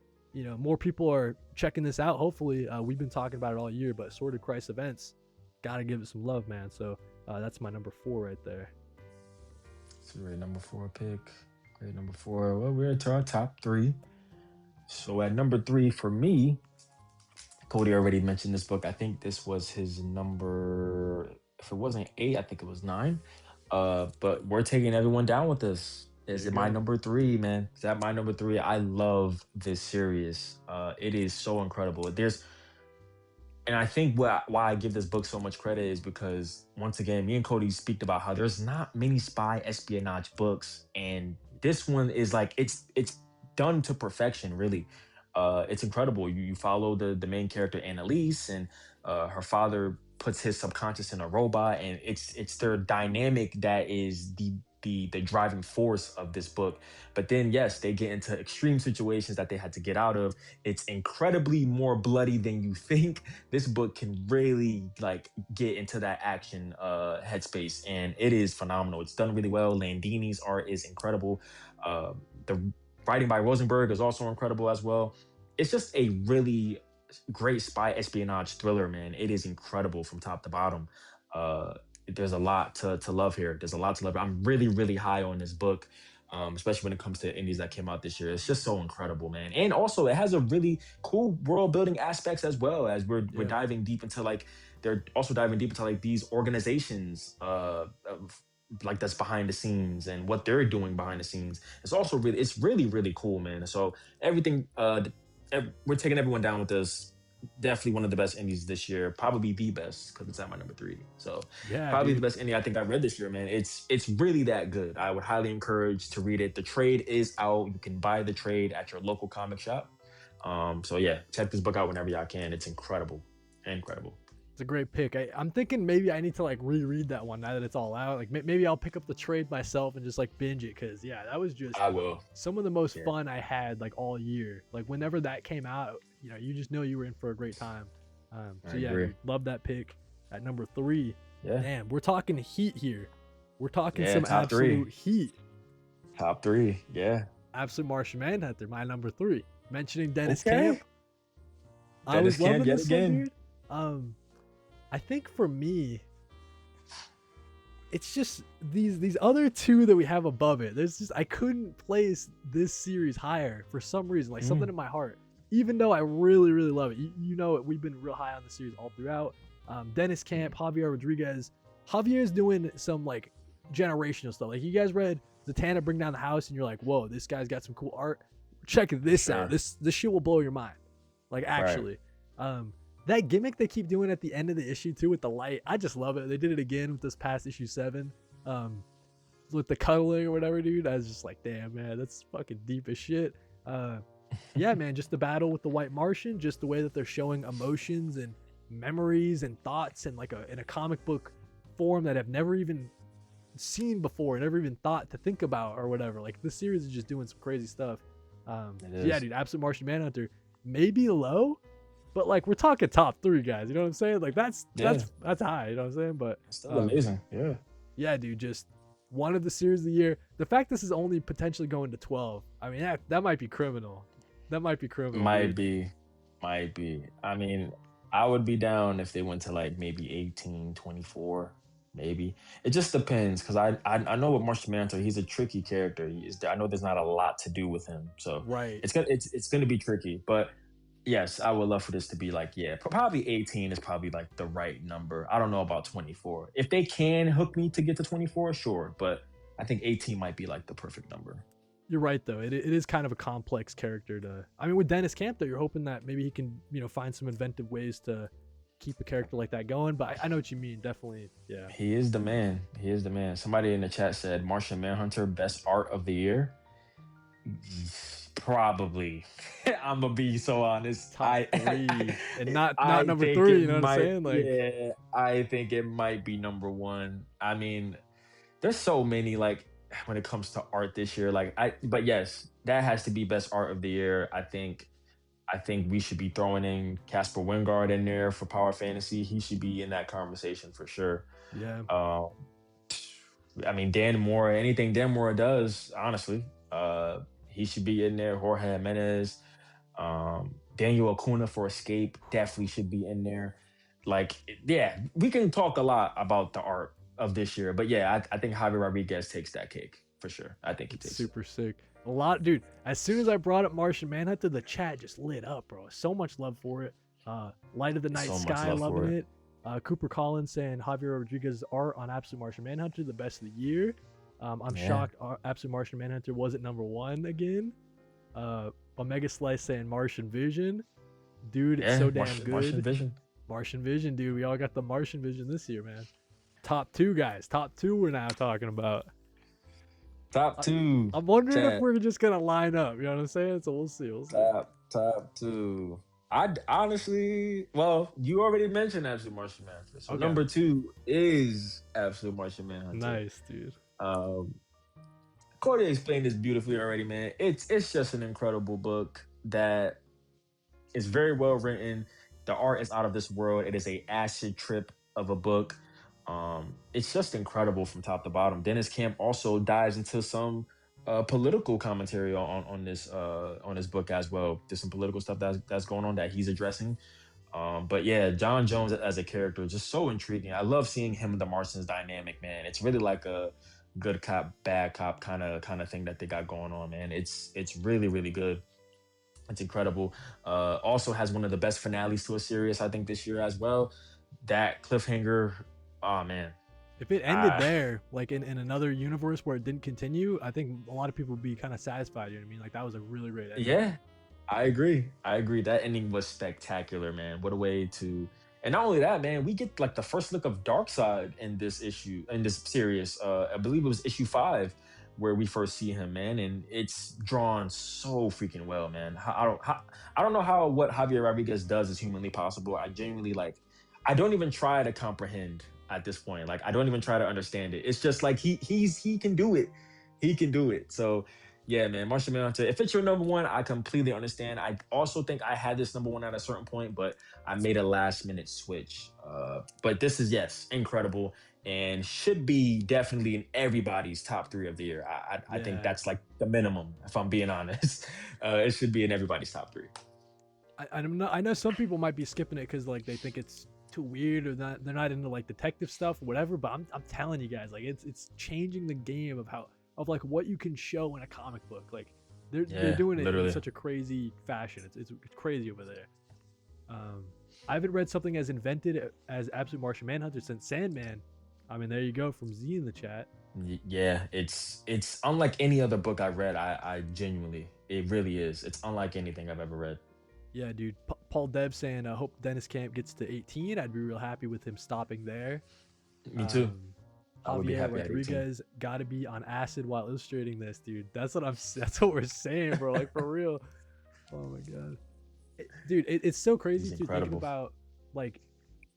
more people are checking this out. Hopefully, we've been talking about it all year, but Sword of Christ events, gotta give it some love, man. So that's my number 4 right there. It's a great number 4 pick. Great number 4. Well, we're to our top 3. So at number 3 for me, Cody already mentioned this book. I think this was his number. If it wasn't 8, I think it was 9. But we're taking everyone down with this. Is it my number 3, man? Is that my number 3? I love this series. It is so incredible. And I think why I give this book so much credit is because once again, me and Cody speak about how there's not many spy espionage books, and this one is like it's done to perfection. Really, it's incredible. You follow the main character Annalise, and her father puts his subconscious in a robot, and it's their dynamic that is the driving force of this book. But then yes, they get into extreme situations that they had to get out of. It's incredibly more bloody than you think. This book can really like get into that action headspace, and it is phenomenal. It's done really well. Landini's art is incredible. The writing by Rosenberg is also incredible as well. It's just a really great spy espionage thriller, man. It is incredible from top to bottom. There's a lot to love here. There's a lot to love. I'm really, really high on this book, especially when it comes to indies that came out this year. It's just so incredible, man. And also, it has a really cool world building aspects as well, as we're diving deep into like they're also diving deep into like these organizations like that's behind the scenes and what they're doing behind the scenes. It's really really cool, man. So everything we're taking everyone down with this. Definitely one of the best indies this year. Probably the best because it's at my number 3. So Yeah, probably dude. the best indie I think I read this year, man. It's really that good. I would highly encourage to read it. The trade is out. You can buy the trade at your local comic shop. So yeah, check this book out whenever y'all can. It's incredible, incredible. It's a great pick. I'm thinking maybe I need to like reread that one now that it's all out. Like maybe I'll pick up the trade myself and just like binge it, because yeah, that was just I will. some of the most fun I had like all year. Like whenever that came out, you just know you were in for a great time. So yeah, dude, love that pick at number 3. Yeah. Damn, we're talking heat here. We're talking Yeah, some top absolute 3. heat. Top 3. Yeah. Absolute Martian Manhunter, my number 3. Mentioning Dennis Okay. Camp. I was Dennis Camp loving yet this one, again. dude. I think for me, it's just these other 2 that we have above it. I couldn't place this series higher for some reason, like something in my heart. Even though I really really love it, we've been real high on the series all throughout. Dennis Camp, Javier Rodriguez. Javier's doing some like generational stuff. Like you guys read Zatanna Bring Down the House, and you're like, whoa, this guy's got some cool art. Check this out. This shit will blow your mind. Like actually. That gimmick they keep doing at the end of the issue too with the light, I just love it. They did it again with this past issue 7, with the cuddling or whatever, dude. I was just like, damn, man, that's fucking deep as shit. Yeah, man, just the battle with the White Martian, just the way that they're showing emotions and memories and thoughts and like in a comic book form that I've never even seen before, never even thought to think about or whatever. Like this series is just doing some crazy stuff. Yeah, dude, Absolute Martian Manhunter, maybe low, but like we're talking top 3, guys. You know what I'm saying? Like that's high. You know what I'm saying? But still amazing. Yeah, dude. Just one of the series of the year. The fact this is only potentially going to 12. I mean, that might be criminal. That might be criminal. Might be. I mean, I would be down if they went to like maybe 18, 24. Maybe it just depends, because I know with Martian Manhunter, he's a tricky character. I know there's not a lot to do with him, so right. It's gonna be tricky. But yes, I would love for this to be like, yeah, probably 18 is probably like the right number. I don't know about 24. If they can hook me to get to 24, sure, but I think 18 might be like the perfect number. You're right though. It is kind of a complex character to. I mean, with Dennis Camp though, you're hoping that maybe he can find some inventive ways to keep a character like that going. But I know what you mean. Definitely, yeah. He is the man. He is the man. Somebody in the chat said Martian Manhunter best art of the year. Probably. I'm gonna be so honest. Top three and not I number think three. You it know what I'm might. saying? Like, Yeah, I think it might be number one. I mean, there's so many like when it comes to art this year. But yes, that has to be best art of the year. I think we should be throwing in Casper Wingard in there for Power Fantasy. He should be in that conversation for sure. yeah, Um, I mean, Dan Mora, anything Dan Mora does, honestly, he should be in there. Jorge Jimenez, Daniel Acuna for Escape definitely should be in there. Like, yeah, we can talk a lot about the art of this year, but yeah, I think Javier Rodriguez takes that cake for sure. I think he it's takes it. super sick. A lot, dude. As soon as I brought up Martian Manhunter, the chat just lit up, bro. So much love for it. Light of the Night So much Sky, love for loving it. it. Cooper Collins saying Javier Rodriguez's art on Absolute Martian Manhunter, the best of the year. I'm Yeah. shocked Absolute Martian Manhunter wasn't number one again. Omega Slice saying Martian Vision. Dude, it's Yeah, so damn Martian, good. Martian Vision. Martian Vision, dude. We all got the Martian Vision this year, man. Top two, guys. Top two we're now talking about. Top two. I'm wondering if Chat. we're just going to line up. You know what I'm saying? So we'll see. We'll see. Top two. I'd honestly, well, you already mentioned Absolute Martian Manhunter. So Okay. number two is Absolute Martian Manhunter. Nice, dude. Corey explained this beautifully already, man. It's just an incredible book that is very well written. The art is out of this world. It is a acid trip of a book. It's just incredible from top to bottom. Dennis Camp also dives into some political commentary on this book as well. There's some political stuff that's going on that he's addressing. But yeah, John Jones as a character is just so intriguing. I love seeing him and the Martians dynamic, man. It's really like a good cop, bad cop kind of thing that they got going on, man. It's really, really good. It's incredible. Also has one of the best finales to a series, I think, this year as well. That cliffhanger, oh man. If it ended there, like in another universe where it didn't continue, I think a lot of people would be kind of satisfied. You know what I mean? Like that was a really great ending. Yeah, I agree. That ending was spectacular, man. What a way to. And not only that, man, we get like the first look of Darkseid in this series. I believe it was issue 5 where we first see him, man, and it's drawn so freaking well, man. I don't know what Javier Rodriguez does is humanly possible. I genuinely I don't even try to comprehend at this point. Like I don't even try to understand it. It's just like he can do it. He can do it. So yeah, man, Martian Manhunter. If it's your number one, I completely understand. I also think I had this number one at a certain point, but I made a last minute switch. But this is incredible and should be definitely in everybody's top 3 of the year. I think that's like the minimum, if I'm being honest. It should be in everybody's top 3. I know some people might be skipping it because like they think it's too weird or they're not into like detective stuff or whatever. But I'm telling you guys, like it's changing the game of like what you can show in a comic book. Like they're doing it literally in such a crazy fashion. It's crazy over there. I haven't read something as invented as Absolute Martian Manhunter since Sandman. I mean, there you go from Z in the chat. Yeah, it's unlike any other book I've read. I genuinely, it really is. It's unlike anything I've ever read. Yeah, dude. Paul Deb saying, I hope Dennis Camp gets to 18. I'd be real happy with him stopping there. Me too. I would be Javier happy at 18. Rodriguez got to be on acid while illustrating this, dude. That's what we're saying, bro. Like for real. Oh my god, dude, it's so crazy to think about. Like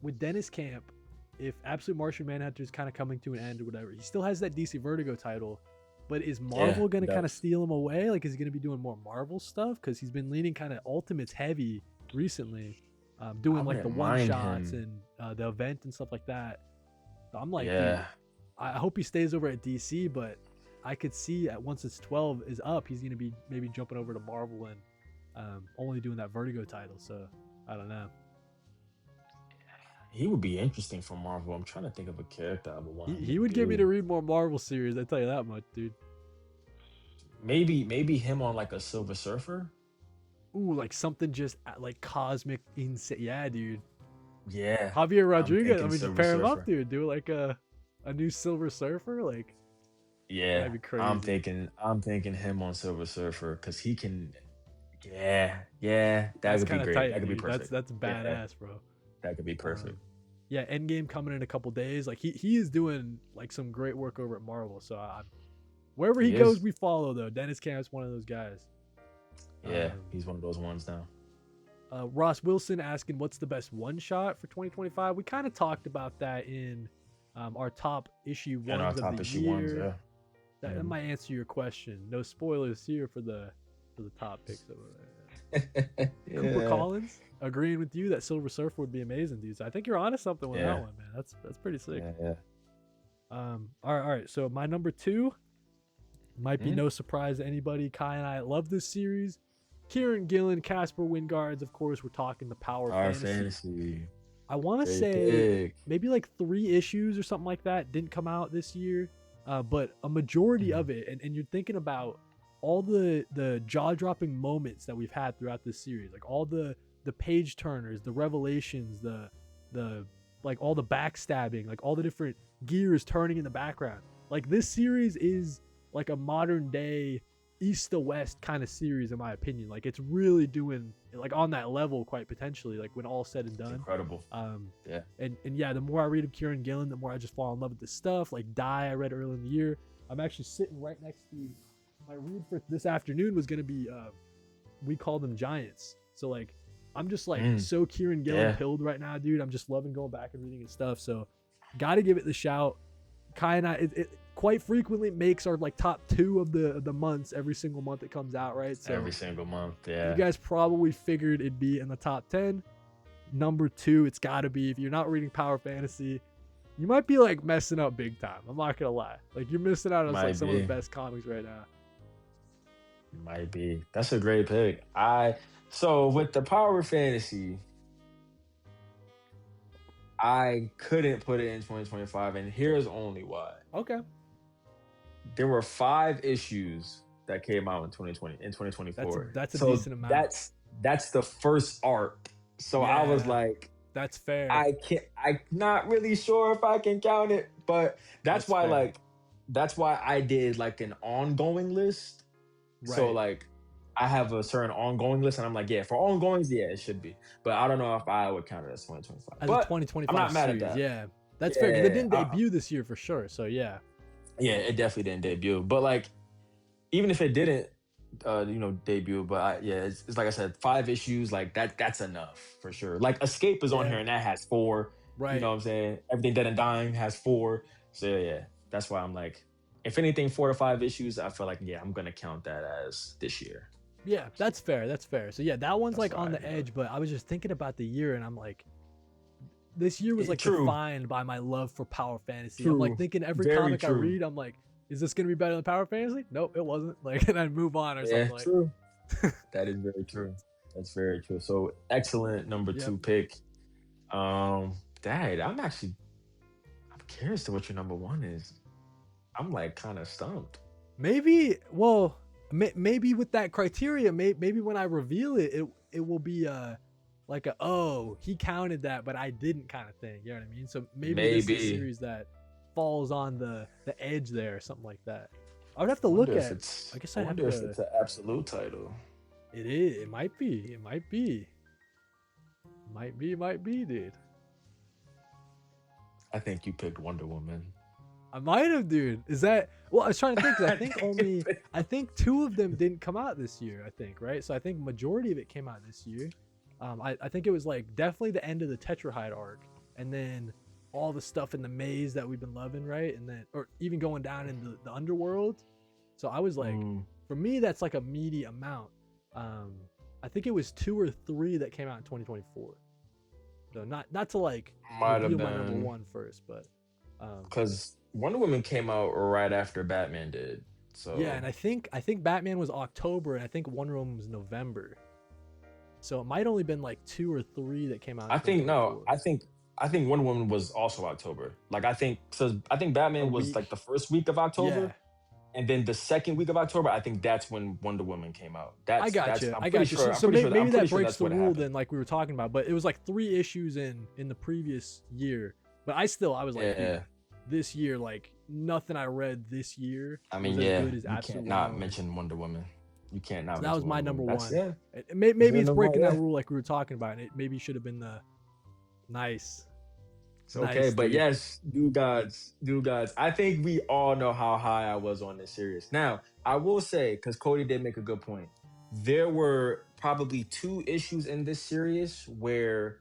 with Dennis Camp, if Absolute Martian Manhunter is kind of coming to an end or whatever, he still has that DC Vertigo title. But is Marvel going to kind of steal him away? Like, is he going to be doing more Marvel stuff? Because he's been leaning kind of Ultimates heavy recently, doing like the one shots and the event and stuff like that. So I'm like, dude, I hope he stays over at DC, but I could see once it's 12 is up, he's going to be maybe jumping over to Marvel and only doing that Vertigo title. So I don't know. He would be interesting for Marvel. I'm trying to think of a character I would want. He would get me to read more Marvel series. I tell you that much, dude. Maybe him on like a Silver Surfer. Ooh, like something just like cosmic insane. Yeah, dude. Yeah. Javier Rodriguez. I mean, just pair him Surfer. up, dude. Do like a new Silver Surfer, like. Yeah, That'd be crazy. I'm thinking him on Silver Surfer because he can. Yeah, yeah, that That's could be kind of great. That tight, could be dude. perfect. That's Yeah, badass, bro. that could be Um, perfect. yeah, Endgame coming in a couple days. Like he is doing like some great work over at Marvel. So wherever he He goes, is. we follow. Though Dennis Camp's one of those guys. Yeah, Um, he's one of those ones now. Ross Wilson asking what's the best one shot for 2025. We kind of talked about that in our top issue And our ones of the top issue ones, year. yeah. That Mhm. might answer your question. No spoilers here for the top picks over there. Cooper Yeah, Collins agreeing with you that Silver Surfer would be amazing, dude. So I think you're onto something with that yeah, one, man. That's pretty sick. yeah. All right. So my number two might be Mhm. no surprise to anybody. Kai and I love this series. Kieran Gillen, Casper Wingards, of course. We're talking the Power Our Fantasy. fantasy. I want to Great say pick. maybe like 3 issues or something like that didn't come out this year, but a majority Mhm. of it, and you're thinking about all the jaw-dropping moments that we've had throughout this series, like all the page turners, the revelations, the like all the backstabbing, like all the different gears turning in the background. Like this series is like a modern day east to west kind of series in my opinion. Like it's really doing like on that level quite potentially, like when all said and It's done. incredible. um Yeah. and yeah, the more I read of Kieran Gillen, the more I just fall in love with this stuff. Like Die, I read early in the year. I'm actually sitting right next to my read for this afternoon was gonna be We Call Them Giants. So like I'm just like Mm, so Kieran Gillen yeah. pilled right now, dude. I'm just loving going back and reading his stuff. So gotta give it the shout. Kai and I, it quite frequently makes our like top two of the months every single month it comes out, right? So Every single month. you Yeah. guys probably figured it'd be in the top 10. Number two, it's got to be. If you're not reading Power Fantasy, you might be like messing up big time. I'm not gonna lie. Like you're missing out on like Might some of the be. best comics right now. Might be. That's a great pick. So with the Power Fantasy, I couldn't put it in 2025, and here's only why. Okay, There were 5 issues that came out in 2020 in that's 2024. that's a So decent amount. that's the first arc. So I was Yeah, like, that's fair. I can't. I'm not really sure if I can count it, but that's That's why fair. that's why I did like an ongoing list. So Right. like I have a certain ongoing list, and I'm like, yeah, for ongoings, yeah, it should be. But I don't know if I would count it as 2025. As a But I'm 2025 not mad at series, that. yeah, that's fair because it Yeah, didn't debut this year for sure. So yeah, yeah, it definitely didn't debut. But like, even if it didn't, debut. But yeah, it's like I said, 5 issues, like that. That's enough for sure. Like Escape is on yeah, here, and that has 4. You know right. what I'm saying? Everything Dead and Dying has 4. So yeah, that's why I'm like, if anything, 4 to 5 issues, I feel like yeah, I'm gonna count that as this year. Yeah, that's fair. That's fair. So yeah, that one's That's like why on I the do that. edge. But I was just thinking about the year, and I'm like, this year was like True, defined by my love for Power Fantasy. I'm like true, thinking every very comic I true. read, I'm like, is this gonna be better than Power Fantasy? Nope, it wasn't. Like, and I move on or Yeah, something like. true. That is very true. That's very true. So excellent number Yep. 2 pick. Dad, I'm curious to what your number 1 is. I'm like kind of stumped. Maybe. Well, maybe with that criteria, maybe when I reveal it, it will be like a oh he counted that, but I didn't kind of thing. You know what I mean? So maybe this is a Maybe. series that falls on the edge there or something like that. I would have to Wonder look if at. it's I guess I I'd have wonder if to. it's an absolute title. It is. It might be. It might be. Might be. Might be, dude. I think you picked Wonder Woman. I might have, dude. Is that? Well, I was trying to think. 'Cause I think think you only. picked- I think 2 of them didn't come out this year. I think right. So I think majority of it came out this year. I think it was like definitely the end of the Tetrahide arc, and then all the stuff in the maze that we've been loving, right? And then, or even going down into the underworld. So I was like, Mm, for me, that's like a meaty amount. I think it was 2 or 3 that came out in 2024. So not to like might have reveal my number been one first, but because Wonder Woman came out right after Batman did. yeah, So and I think Batman was October, and I think Wonder Woman was November. So it might only been like 2 or 3 that came out in I think no, 2024. I think Wonder Woman was also October. Like I think A Batman was like week. the first week of Yeah, October, and then the second week of October, I think that's when Wonder Woman came out. I got That's you. I'm I pretty got you. sure. So maybe I'm pretty that sure breaks that's the what rule happened. then, like we were talking about. But it was like 3 issues in the previous year. But I was like, dude, Yeah, this year, like nothing I read this year I was mean, as yeah, good as you can't Absolute not 101. mention Wonder Woman. You can't So not that was mention my Wonder number Woman. That's one. yeah. It's Maybe your it's number one. breaking that Yeah, rule like we were talking about, and it maybe should have been the nice, it's okay. nice, But dude. yes, New Gods. I think we all know how high I was on this series. Now, I will say, because Cody did make a good point, there were probably two issues in this series where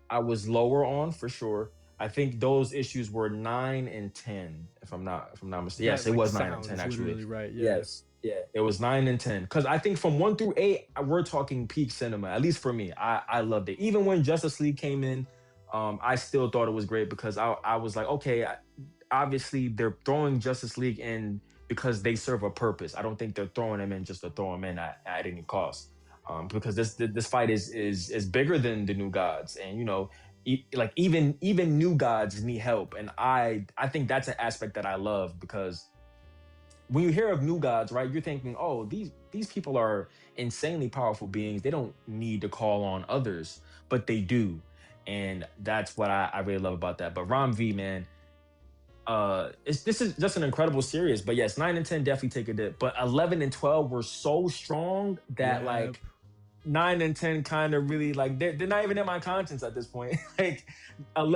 I was lower on for sure. I think those issues were 9 and 10, if I'm not mistaken. Yes, That it like was 9 and 10 sounds actually. literally right. Yeah. Yes, yeah, it was 9 and 10. Because I think from 1 through 8, we're talking peak cinema. At least for me, I loved it. Even when Justice League came in, I still thought it was great because I was like, okay, obviously they're throwing Justice League in because they serve a purpose. I don't think they're throwing them in just to throw them in at any cost. Because this fight is bigger than the New Gods, and like even New Gods need help, and I think that's an aspect that I love because when you hear of New Gods, right, you're thinking, oh, these people are insanely powerful beings. They don't need to call on others, but they do, and that's what I really love about that. But Rom V, man, this is just an incredible series. But yes, 9 and 10 definitely take a dip, but 11 and 12 were so strong that Yep. like 9 and 10 kind of really like they're not even in my conscience at this point. Like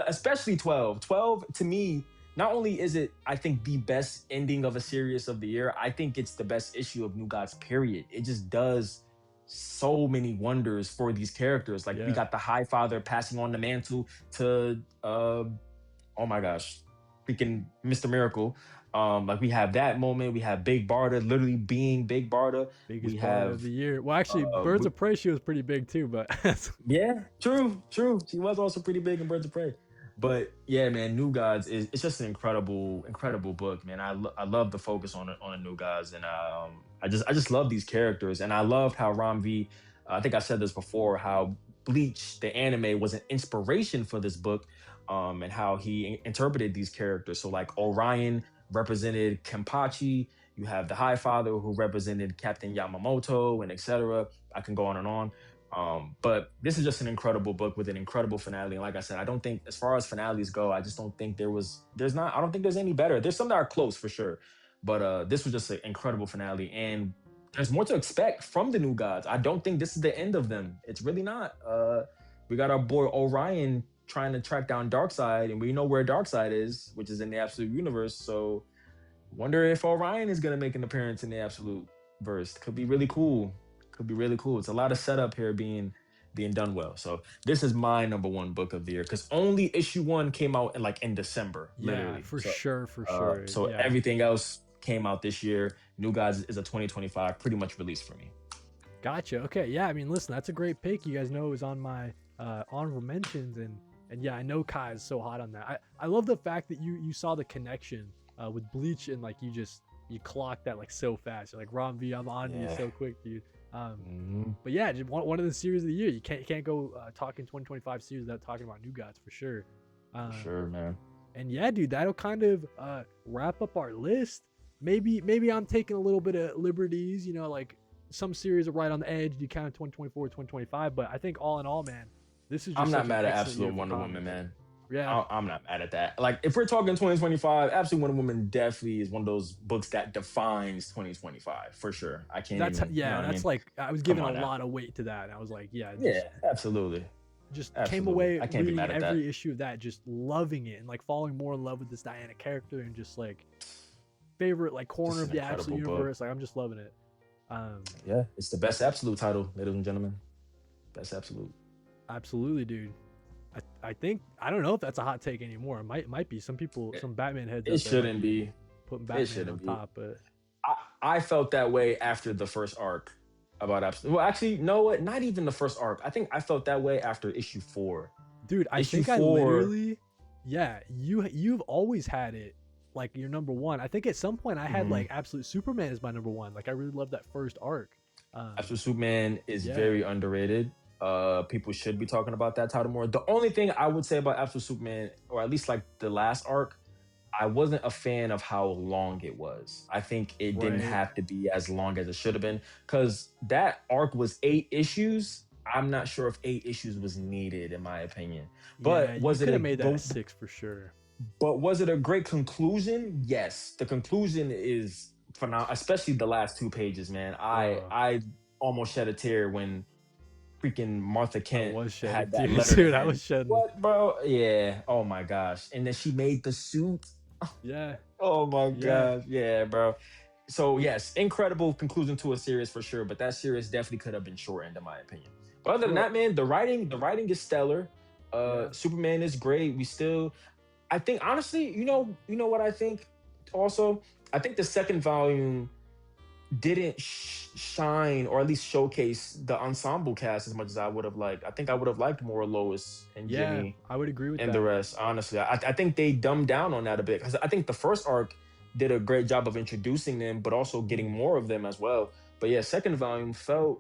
especially 12. 12 to me, not only is it I think the best ending of a series of the year, I think it's the best issue of New Gods, period. It just does so many wonders for these characters. Like we Yeah. got the High Father passing on the mantle to oh my gosh, freaking Mr. Miracle. Like we have that moment. We have Big Barda literally being Big Barda. We Biggest Barter of have the year. Well, actually, Birds we, of Prey she was pretty big too, but yeah, true, true. She was also pretty big in Birds of Prey. But yeah, man, New Gods is it's just an incredible book, man. I love the focus on the New Gods, and I just love these characters, and I love how Ram V. I think I said this before, how Bleach the anime was an inspiration for this book, and how he interpreted these characters. So like Orion represented Kenpachi. You have the High Father who represented Captain Yamamoto, and etc. I can go on and on. But this is just an incredible book with an incredible finale. And like I said, I don't think, as far as finales go, I just don't think I don't think there's any better. There's some that are close for sure. But this was just an incredible finale. And there's more to expect from the New Gods. I don't think this is the end of them. It's really not. We got our boy Orion trying to track down Darkseid, and we know where Darkseid is, which is in the Absolute Universe. So wonder if Orion is gonna make an appearance in the Absolute verse. Could be really cool. Could be really cool. It's a lot of setup here being done well. So this is my number one book of the year because only issue one came out in December, yeah, literally. for So sure, for sure. so Yeah. everything else came out this year. New Gods is a 2025 pretty much release for me. Gotcha. Okay. Yeah. I mean, listen, that's a great pick. You guys know it was on my honorable mentions, and yeah, I know Kai is so hot on that. I love the fact that you saw the connection with Bleach, and like you clocked that like so fast. You're like, Rom V, I'm on you Yeah. so quick, dude. Mhm. But yeah, just one of the series of the year. You can't go talking 2025 series without talking about New Gods for sure. For Um, sure, man. and yeah, dude, that'll kind of wrap up our list. Maybe I'm taking a little bit of liberties, like some series are right on the edge. Do you count in 2024, 2025? But I think all in all, man, this is I'm just not such an mad at excellent year Absolute for Wonder Woman, comics. man. Yeah, I'm not mad at that. Like, if we're talking 2025, Absolute Wonder Woman definitely is one of those books that defines 2025 for sure. I can't even, you know what I that's mean? like I was Come giving a on now. lot of weight to that, and I was like, yeah, Yeah, absolutely. just came Absolutely. away I can't be reading mad at that. every issue of that, just loving it and like falling more in love with this Diana character and just like favorite like corner Just of an the Absolute incredible book. universe. Like I'm just loving it. Um, Yeah, it's the best Absolute title, ladies and gentlemen. Best Absolute. Absolutely, dude. I think I don't know if that's a hot take anymore. It might be some people, It, some Batman heads it out there might shouldn't be be. putting It Batman on shouldn't be. top, but I felt that way after the first arc about Absolute. Well, actually, no, what? Not even the first arc. I think I felt that way after issue 4. dude, I Issue think I 4. literally, yeah, you've always had it like your number one. I think at some point I had Mhm. like Absolute Superman as my number one. Like I really love that first arc. Um, Absolute Superman is yeah, very underrated. People should be talking about that title more. The only thing I would say about Absolute Superman, or at least like the last arc, I wasn't a fan of how long it was. I think it didn't right. have to be as long as it should have been because that arc was 8 issues. I'm not sure if 8 issues was needed, in my opinion. Yeah, But you was it could have a made that a but six for sure. But was it a great conclusion? Yes, the conclusion is phenomenal, especially the last 2 pages, man. I Bro, I almost shed a tear when freaking Martha I Kent was shedding had that tears, letter to dude. I was him. shedding. What, bro? Yeah. Oh my gosh. And then she made the suit. Yeah, Oh my yeah, gosh. Yeah, bro. So yes, incredible conclusion to a series for sure, but that series definitely could have been shortened in my opinion. But other than bro. that, man, the writing is stellar. Yeah, Superman is great. I think honestly, you know what I think also? I think the second volume didn't shine or at least showcase the ensemble cast as much as I would have liked. I think I would have liked more Lois and yeah. Jimmy I would agree with and the that. rest. Honestly, I think they dumbed down on that a bit because I think the first arc did a great job of introducing them, but also getting Mhm. more of them as well. But yeah, second volume felt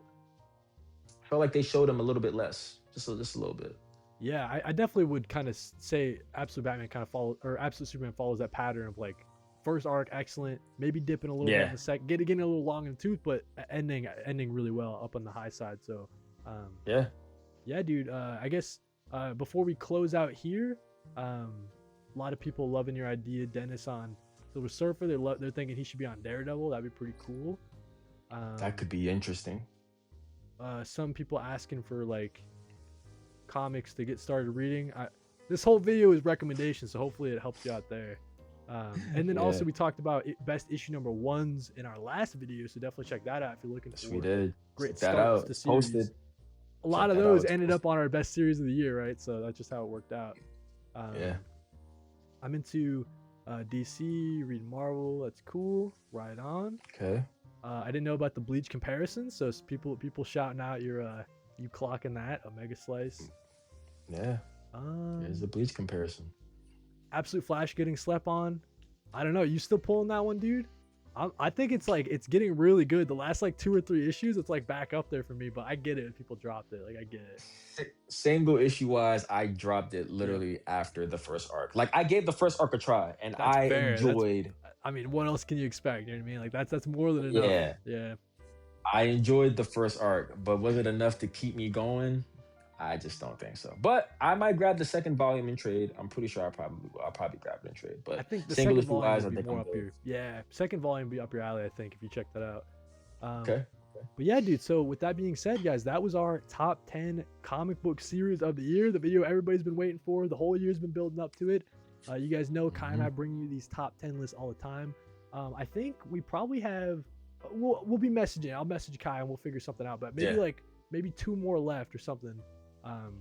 like they showed them a little bit less, just a little bit. Yeah, I definitely would kind of say Absolute Batman kind of follow or Absolute Superman follows that pattern of like first arc excellent, maybe dipping a little bit in Yeah, the second, getting a little long in the tooth, but ending really well up on the high side. So, um, yeah. yeah, dude. I guess before we close out here, um, a lot of people loving your idea, Dennis, on Silver Surfer. They're thinking he should be on Daredevil. That'd be pretty cool. That Um, could be interesting. some people asking for like comics to get started reading. This whole video is recommendations, so hopefully it helps you out there. And then Yeah, also we talked about best issue number ones in our last video, so definitely check that out if you're looking yes, we for did. great Check that starts out. to It's series. posted. A lot Check of that out. those It's ended up posted. on our best series of the year, right? So that's just how it worked out. Um, Yeah. I'm into DC, read Marvel. That's cool. Right on. Okay. I didn't know about the Bleach comparison, so people shouting out your you clocking that a mega slice. Yeah. There's Um, the Bleach comparison. Absolute Flash getting slept on. I don't know. You still pulling that one, dude? I think it's like it's getting really good. The last like 2 or 3 issues, it's like back up there for me. But I get it if people dropped it. Like I get it. Single issue wise, I dropped it Yep, literally after the first arc. Like I gave the first arc a try, and that's I fair. That's enjoyed. I mean, what else can you expect? You know what I mean? Like that's more than enough. Yeah, Yeah. I enjoyed the first arc, but was it enough to keep me going? I just don't think so. But I might grab the second volume in trade. I'm pretty sure I'll probably grab it in trade. I But think the single second issue volume wise, would I be think more I'm up good. your yeah. Second volume would be up your alley. I think if you check that out. Um, Okay. But yeah, dude. So with that being said, guys, that was our top 10 comic book series of the year. The video everybody's been waiting for. The whole year's been building up to it. You guys know Kai and Hmm. I bring you these top 10 lists all the time. I think we probably have. We'll be messaging. I'll message Kai and we'll figure something out. But maybe Yeah. like maybe 2 more left or something. Um,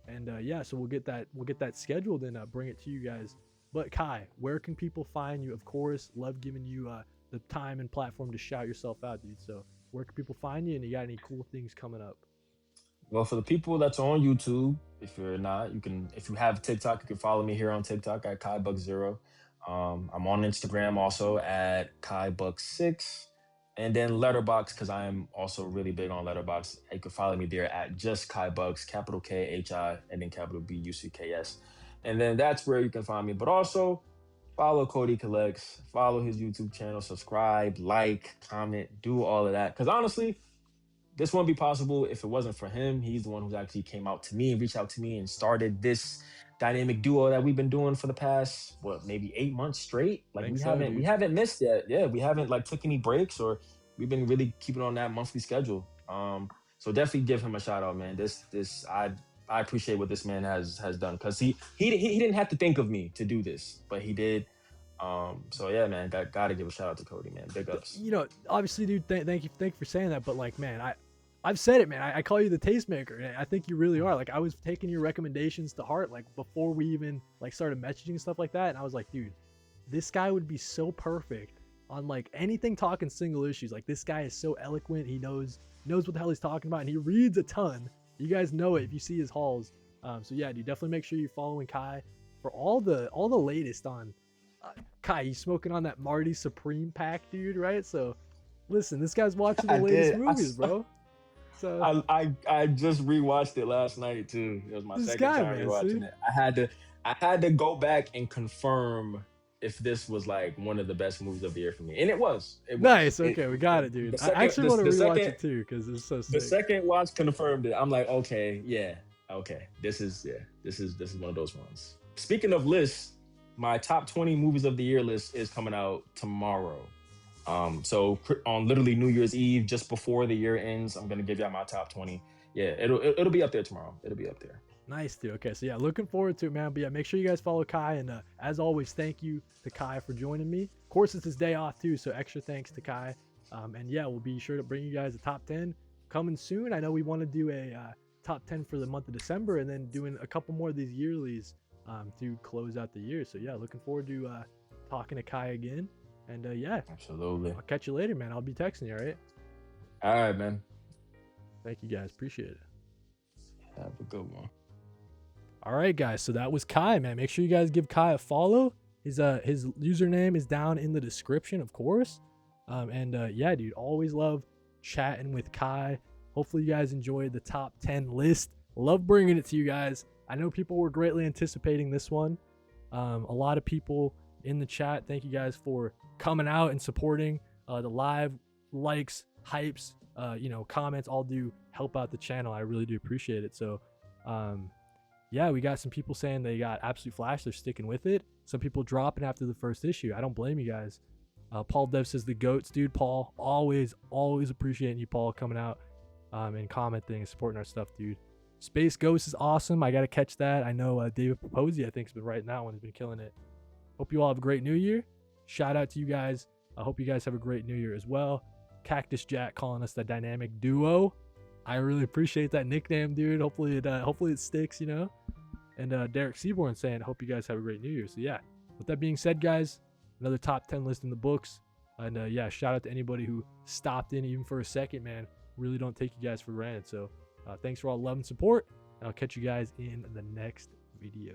and yeah, so we'll get that scheduled and bring it to you guys. But Kai, where can people find you? Of course, love giving you the time and platform to shout yourself out, dude. So where can people find you, and you got any cool things coming up? Well, for the people that's on YouTube, if you're not, you can. If you have TikTok, you can follow me here on TikTok at KaiBuck0. I'm on Instagram also at KaiBuck6, and then Letterbox because I am also really big on Letterbox. You can follow me there at just KaiBucks, capital KHI, and then capital BUCKS, and then that's where you can find me. But also follow Cody Collects, follow his YouTube channel, subscribe, like, comment, do all of that. Because honestly, this wouldn't be possible if it wasn't for him. He's the one who actually came out to me and reached out to me and started this dynamic duo that we've been doing for the past maybe 8 months straight. Like Think we so, haven't we dude. haven't missed yet. Yeah, we haven't like took any breaks or we've been really keeping on that monthly schedule. So definitely give him a shout out, man. This I appreciate what this man has done because he didn't have to think of me to do this, but he did. So yeah, man, gotta give a shout out to Cody, man. Big ups. You know, obviously, dude. Thank you for saying that. But like, man, I've said it, man. I call you the tastemaker, and I think you really are. Like, I was taking your recommendations to heart, like before we even like started messaging and stuff like that, and I was like, dude, this guy would be so perfect on like anything talking single issues. Like, this guy is so eloquent. He knows what the hell he's talking about, and he reads a ton. You guys know it if you see his hauls. So yeah, dude, definitely make sure you're following Kai for all the latest on. Kai, you smoking on that Marty Supreme pack, dude, right? So listen, this guy's watching the I latest did. movies, bro. So I just rewatched it last night too. It was my this second guy, time man, see? rewatching it. I had to go back and confirm if this was like one of the best movies of the year for me, and it was. It was. Nice. Okay, we got it, dude. The I second actually want to the rewatch second it too because it's so the sick. second watch confirmed it. I'm like, okay, yeah, okay. This is one of those ones. Speaking of lists, my top 20 movies of the year list is coming out tomorrow. So on literally New Year's Eve, just before the year ends, I'm gonna give y'all my top 20. Yeah, it'll be up there tomorrow. It'll be up there. Nice, dude. Okay, so yeah, looking forward to it, man. But yeah, make sure you guys follow Kai, and as always, thank you to Kai for joining me. Of course, it's his day off too, so extra thanks to Kai. And yeah, we'll be sure to bring you guys a top 10 coming soon. I know we want to do a top 10 for the month of December, and then doing a couple more of these yearlies to close out the year. So yeah, looking forward to talking to Kai again. And yeah, Absolutely. I'll catch you later, man. I'll be texting you. All right. All right, man. Thank you, guys. Appreciate it. Have a good one. All right, guys. So that was Kai, man. Make sure you guys give Kai a follow. His username is down in the description, of course. Yeah, dude, always love chatting with Kai. Hopefully, you guys enjoyed the top 10 list. Love bringing it to you guys. I know people were greatly anticipating this one. A lot of people in the chat. Thank you guys for coming out and supporting the live likes, hypes, comments. All do help out the channel. I really do appreciate it. So, yeah, we got some people saying they got absolute flash. They're sticking with it. Some people dropping after the first issue. I don't blame you guys. Paul Dev says the goats, dude. Paul, always appreciating you, Paul, coming out and commenting and supporting our stuff, dude. Space Ghost is awesome. I got to catch that. I know David Paposi, I think, has been writing that one. He's been killing it. Hope you all have a great new year. Shout out to you guys. I hope you guys have a great new year as well. Cactus Jack calling us the dynamic duo. I really appreciate that nickname, dude. Hopefully it sticks, And Derek Seaborn saying, hope you guys have a great new year. So yeah, with that being said, guys, another top 10 list in the books. And yeah, shout out to anybody who stopped in even for a second, man. Really don't take you guys for granted. So thanks for all the love and support. And I'll catch you guys in the next video.